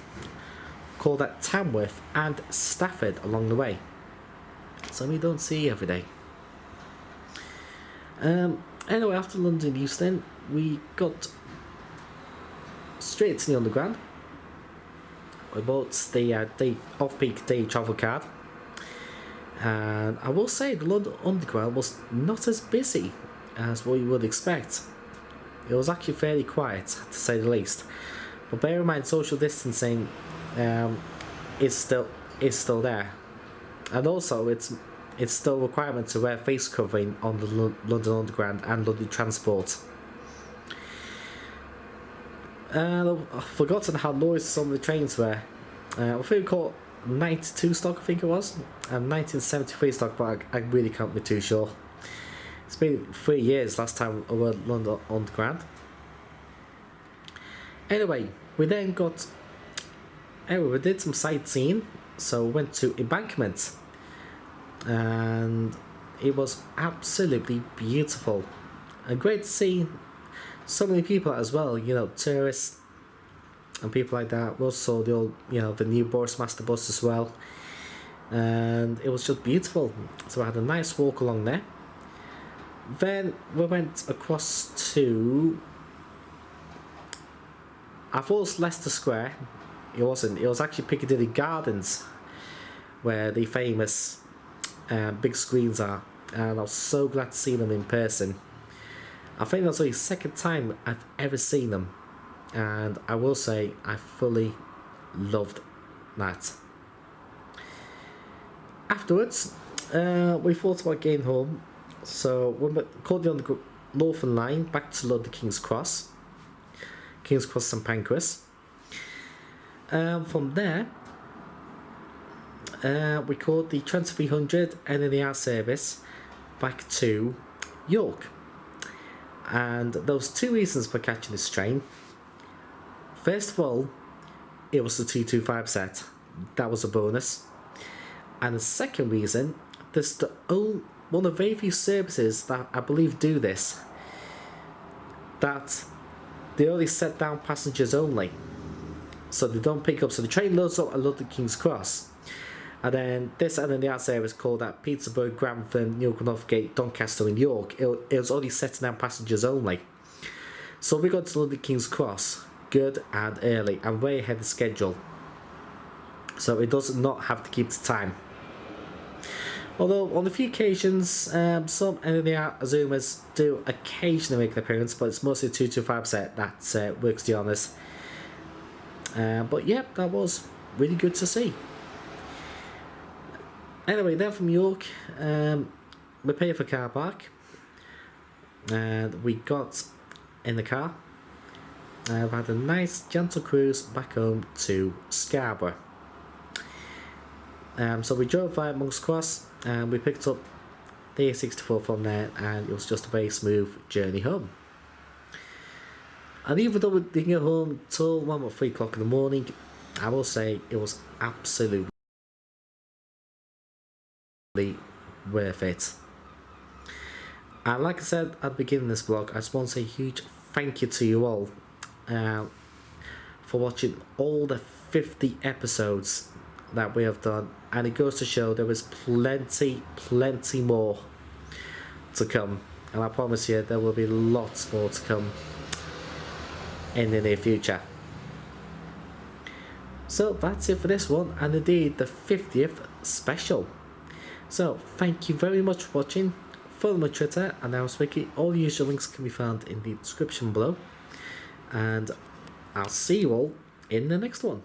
Speaker 1: called at Tamworth and Stafford along the way. So we don't see every day. Anyway, after London Euston, we got straight to the Underground. We bought the off-peak day travel card. And I will say the London Underground was not as busy as what you would expect. It was actually fairly quiet, to say the least. But bear in mind, social distancing is still there.
Speaker 13: And also it's still a requirement to wear face covering on the London Underground and London Transport. And I've forgotten how noisy some of the trains were. I think we caught 92 stock, I think it was, and 1973 stock, but I really can't be too sure. It's been 3 years last time I went London Underground. Anyway, we then got... Anyway, we did some sightseeing, so we went to Embankment. And it was absolutely beautiful. And great to see so many people as well, you know, tourists and people like that. We also saw the old, you know, the new Boris Master bus as well. And it was just beautiful. So I had a nice walk along there. Then we went across to... I thought it was Leicester Square. It wasn't. It was actually Piccadilly Gardens, where the famous big screens are. And I was so glad to see them in person. I think that's the second time I've ever seen them. And I will say I fully loved that. Afterwards, we thought about getting home. So we caught the Northern Line back to London King's Cross. King's Cross St Pancras. From there, we caught the Trans 300 NNR service back to York. And there was two reasons for catching this train. First of all, it was the 225 set. That was a bonus. And the second reason, there's one of the very few services that I believe do this, that they only set down passengers only. So they don't pick up. So the train loads up at London King's Cross. And then this and then the out service called at Peterborough, Grantham, Newcastle, Northgate, Doncaster and York. It was only setting down passengers only. So we got to London King's Cross good and early and way ahead of schedule. So it does not have to keep the time. Although on a few occasions, some NNR Azumas do occasionally make an appearance, but it's mostly a 225 set that works the honours. But yeah, that was really good to see. Anyway, then from York, we paid for car park, and we got in the car. We've had a nice gentle cruise back home to Scarborough. So we drove via Monk's Cross and we picked up the A64 from there, and it was just a very smooth journey home. And even though we didn't get home till 1 or 3 o'clock in the morning, I will say it was absolutely worth it. And like I said at the beginning of this vlog, I just want to say a huge thank you to you all for watching all the 50 episodes that we have done, and it goes to show there is plenty more to come, and I promise you there will be lots more to come in the near future. So that's it for this one, and indeed the 50th special. So thank you very much for watching. Follow my Twitter and Nowis Wiki. All the usual links can be found in the description below, and I'll see you all in the next one.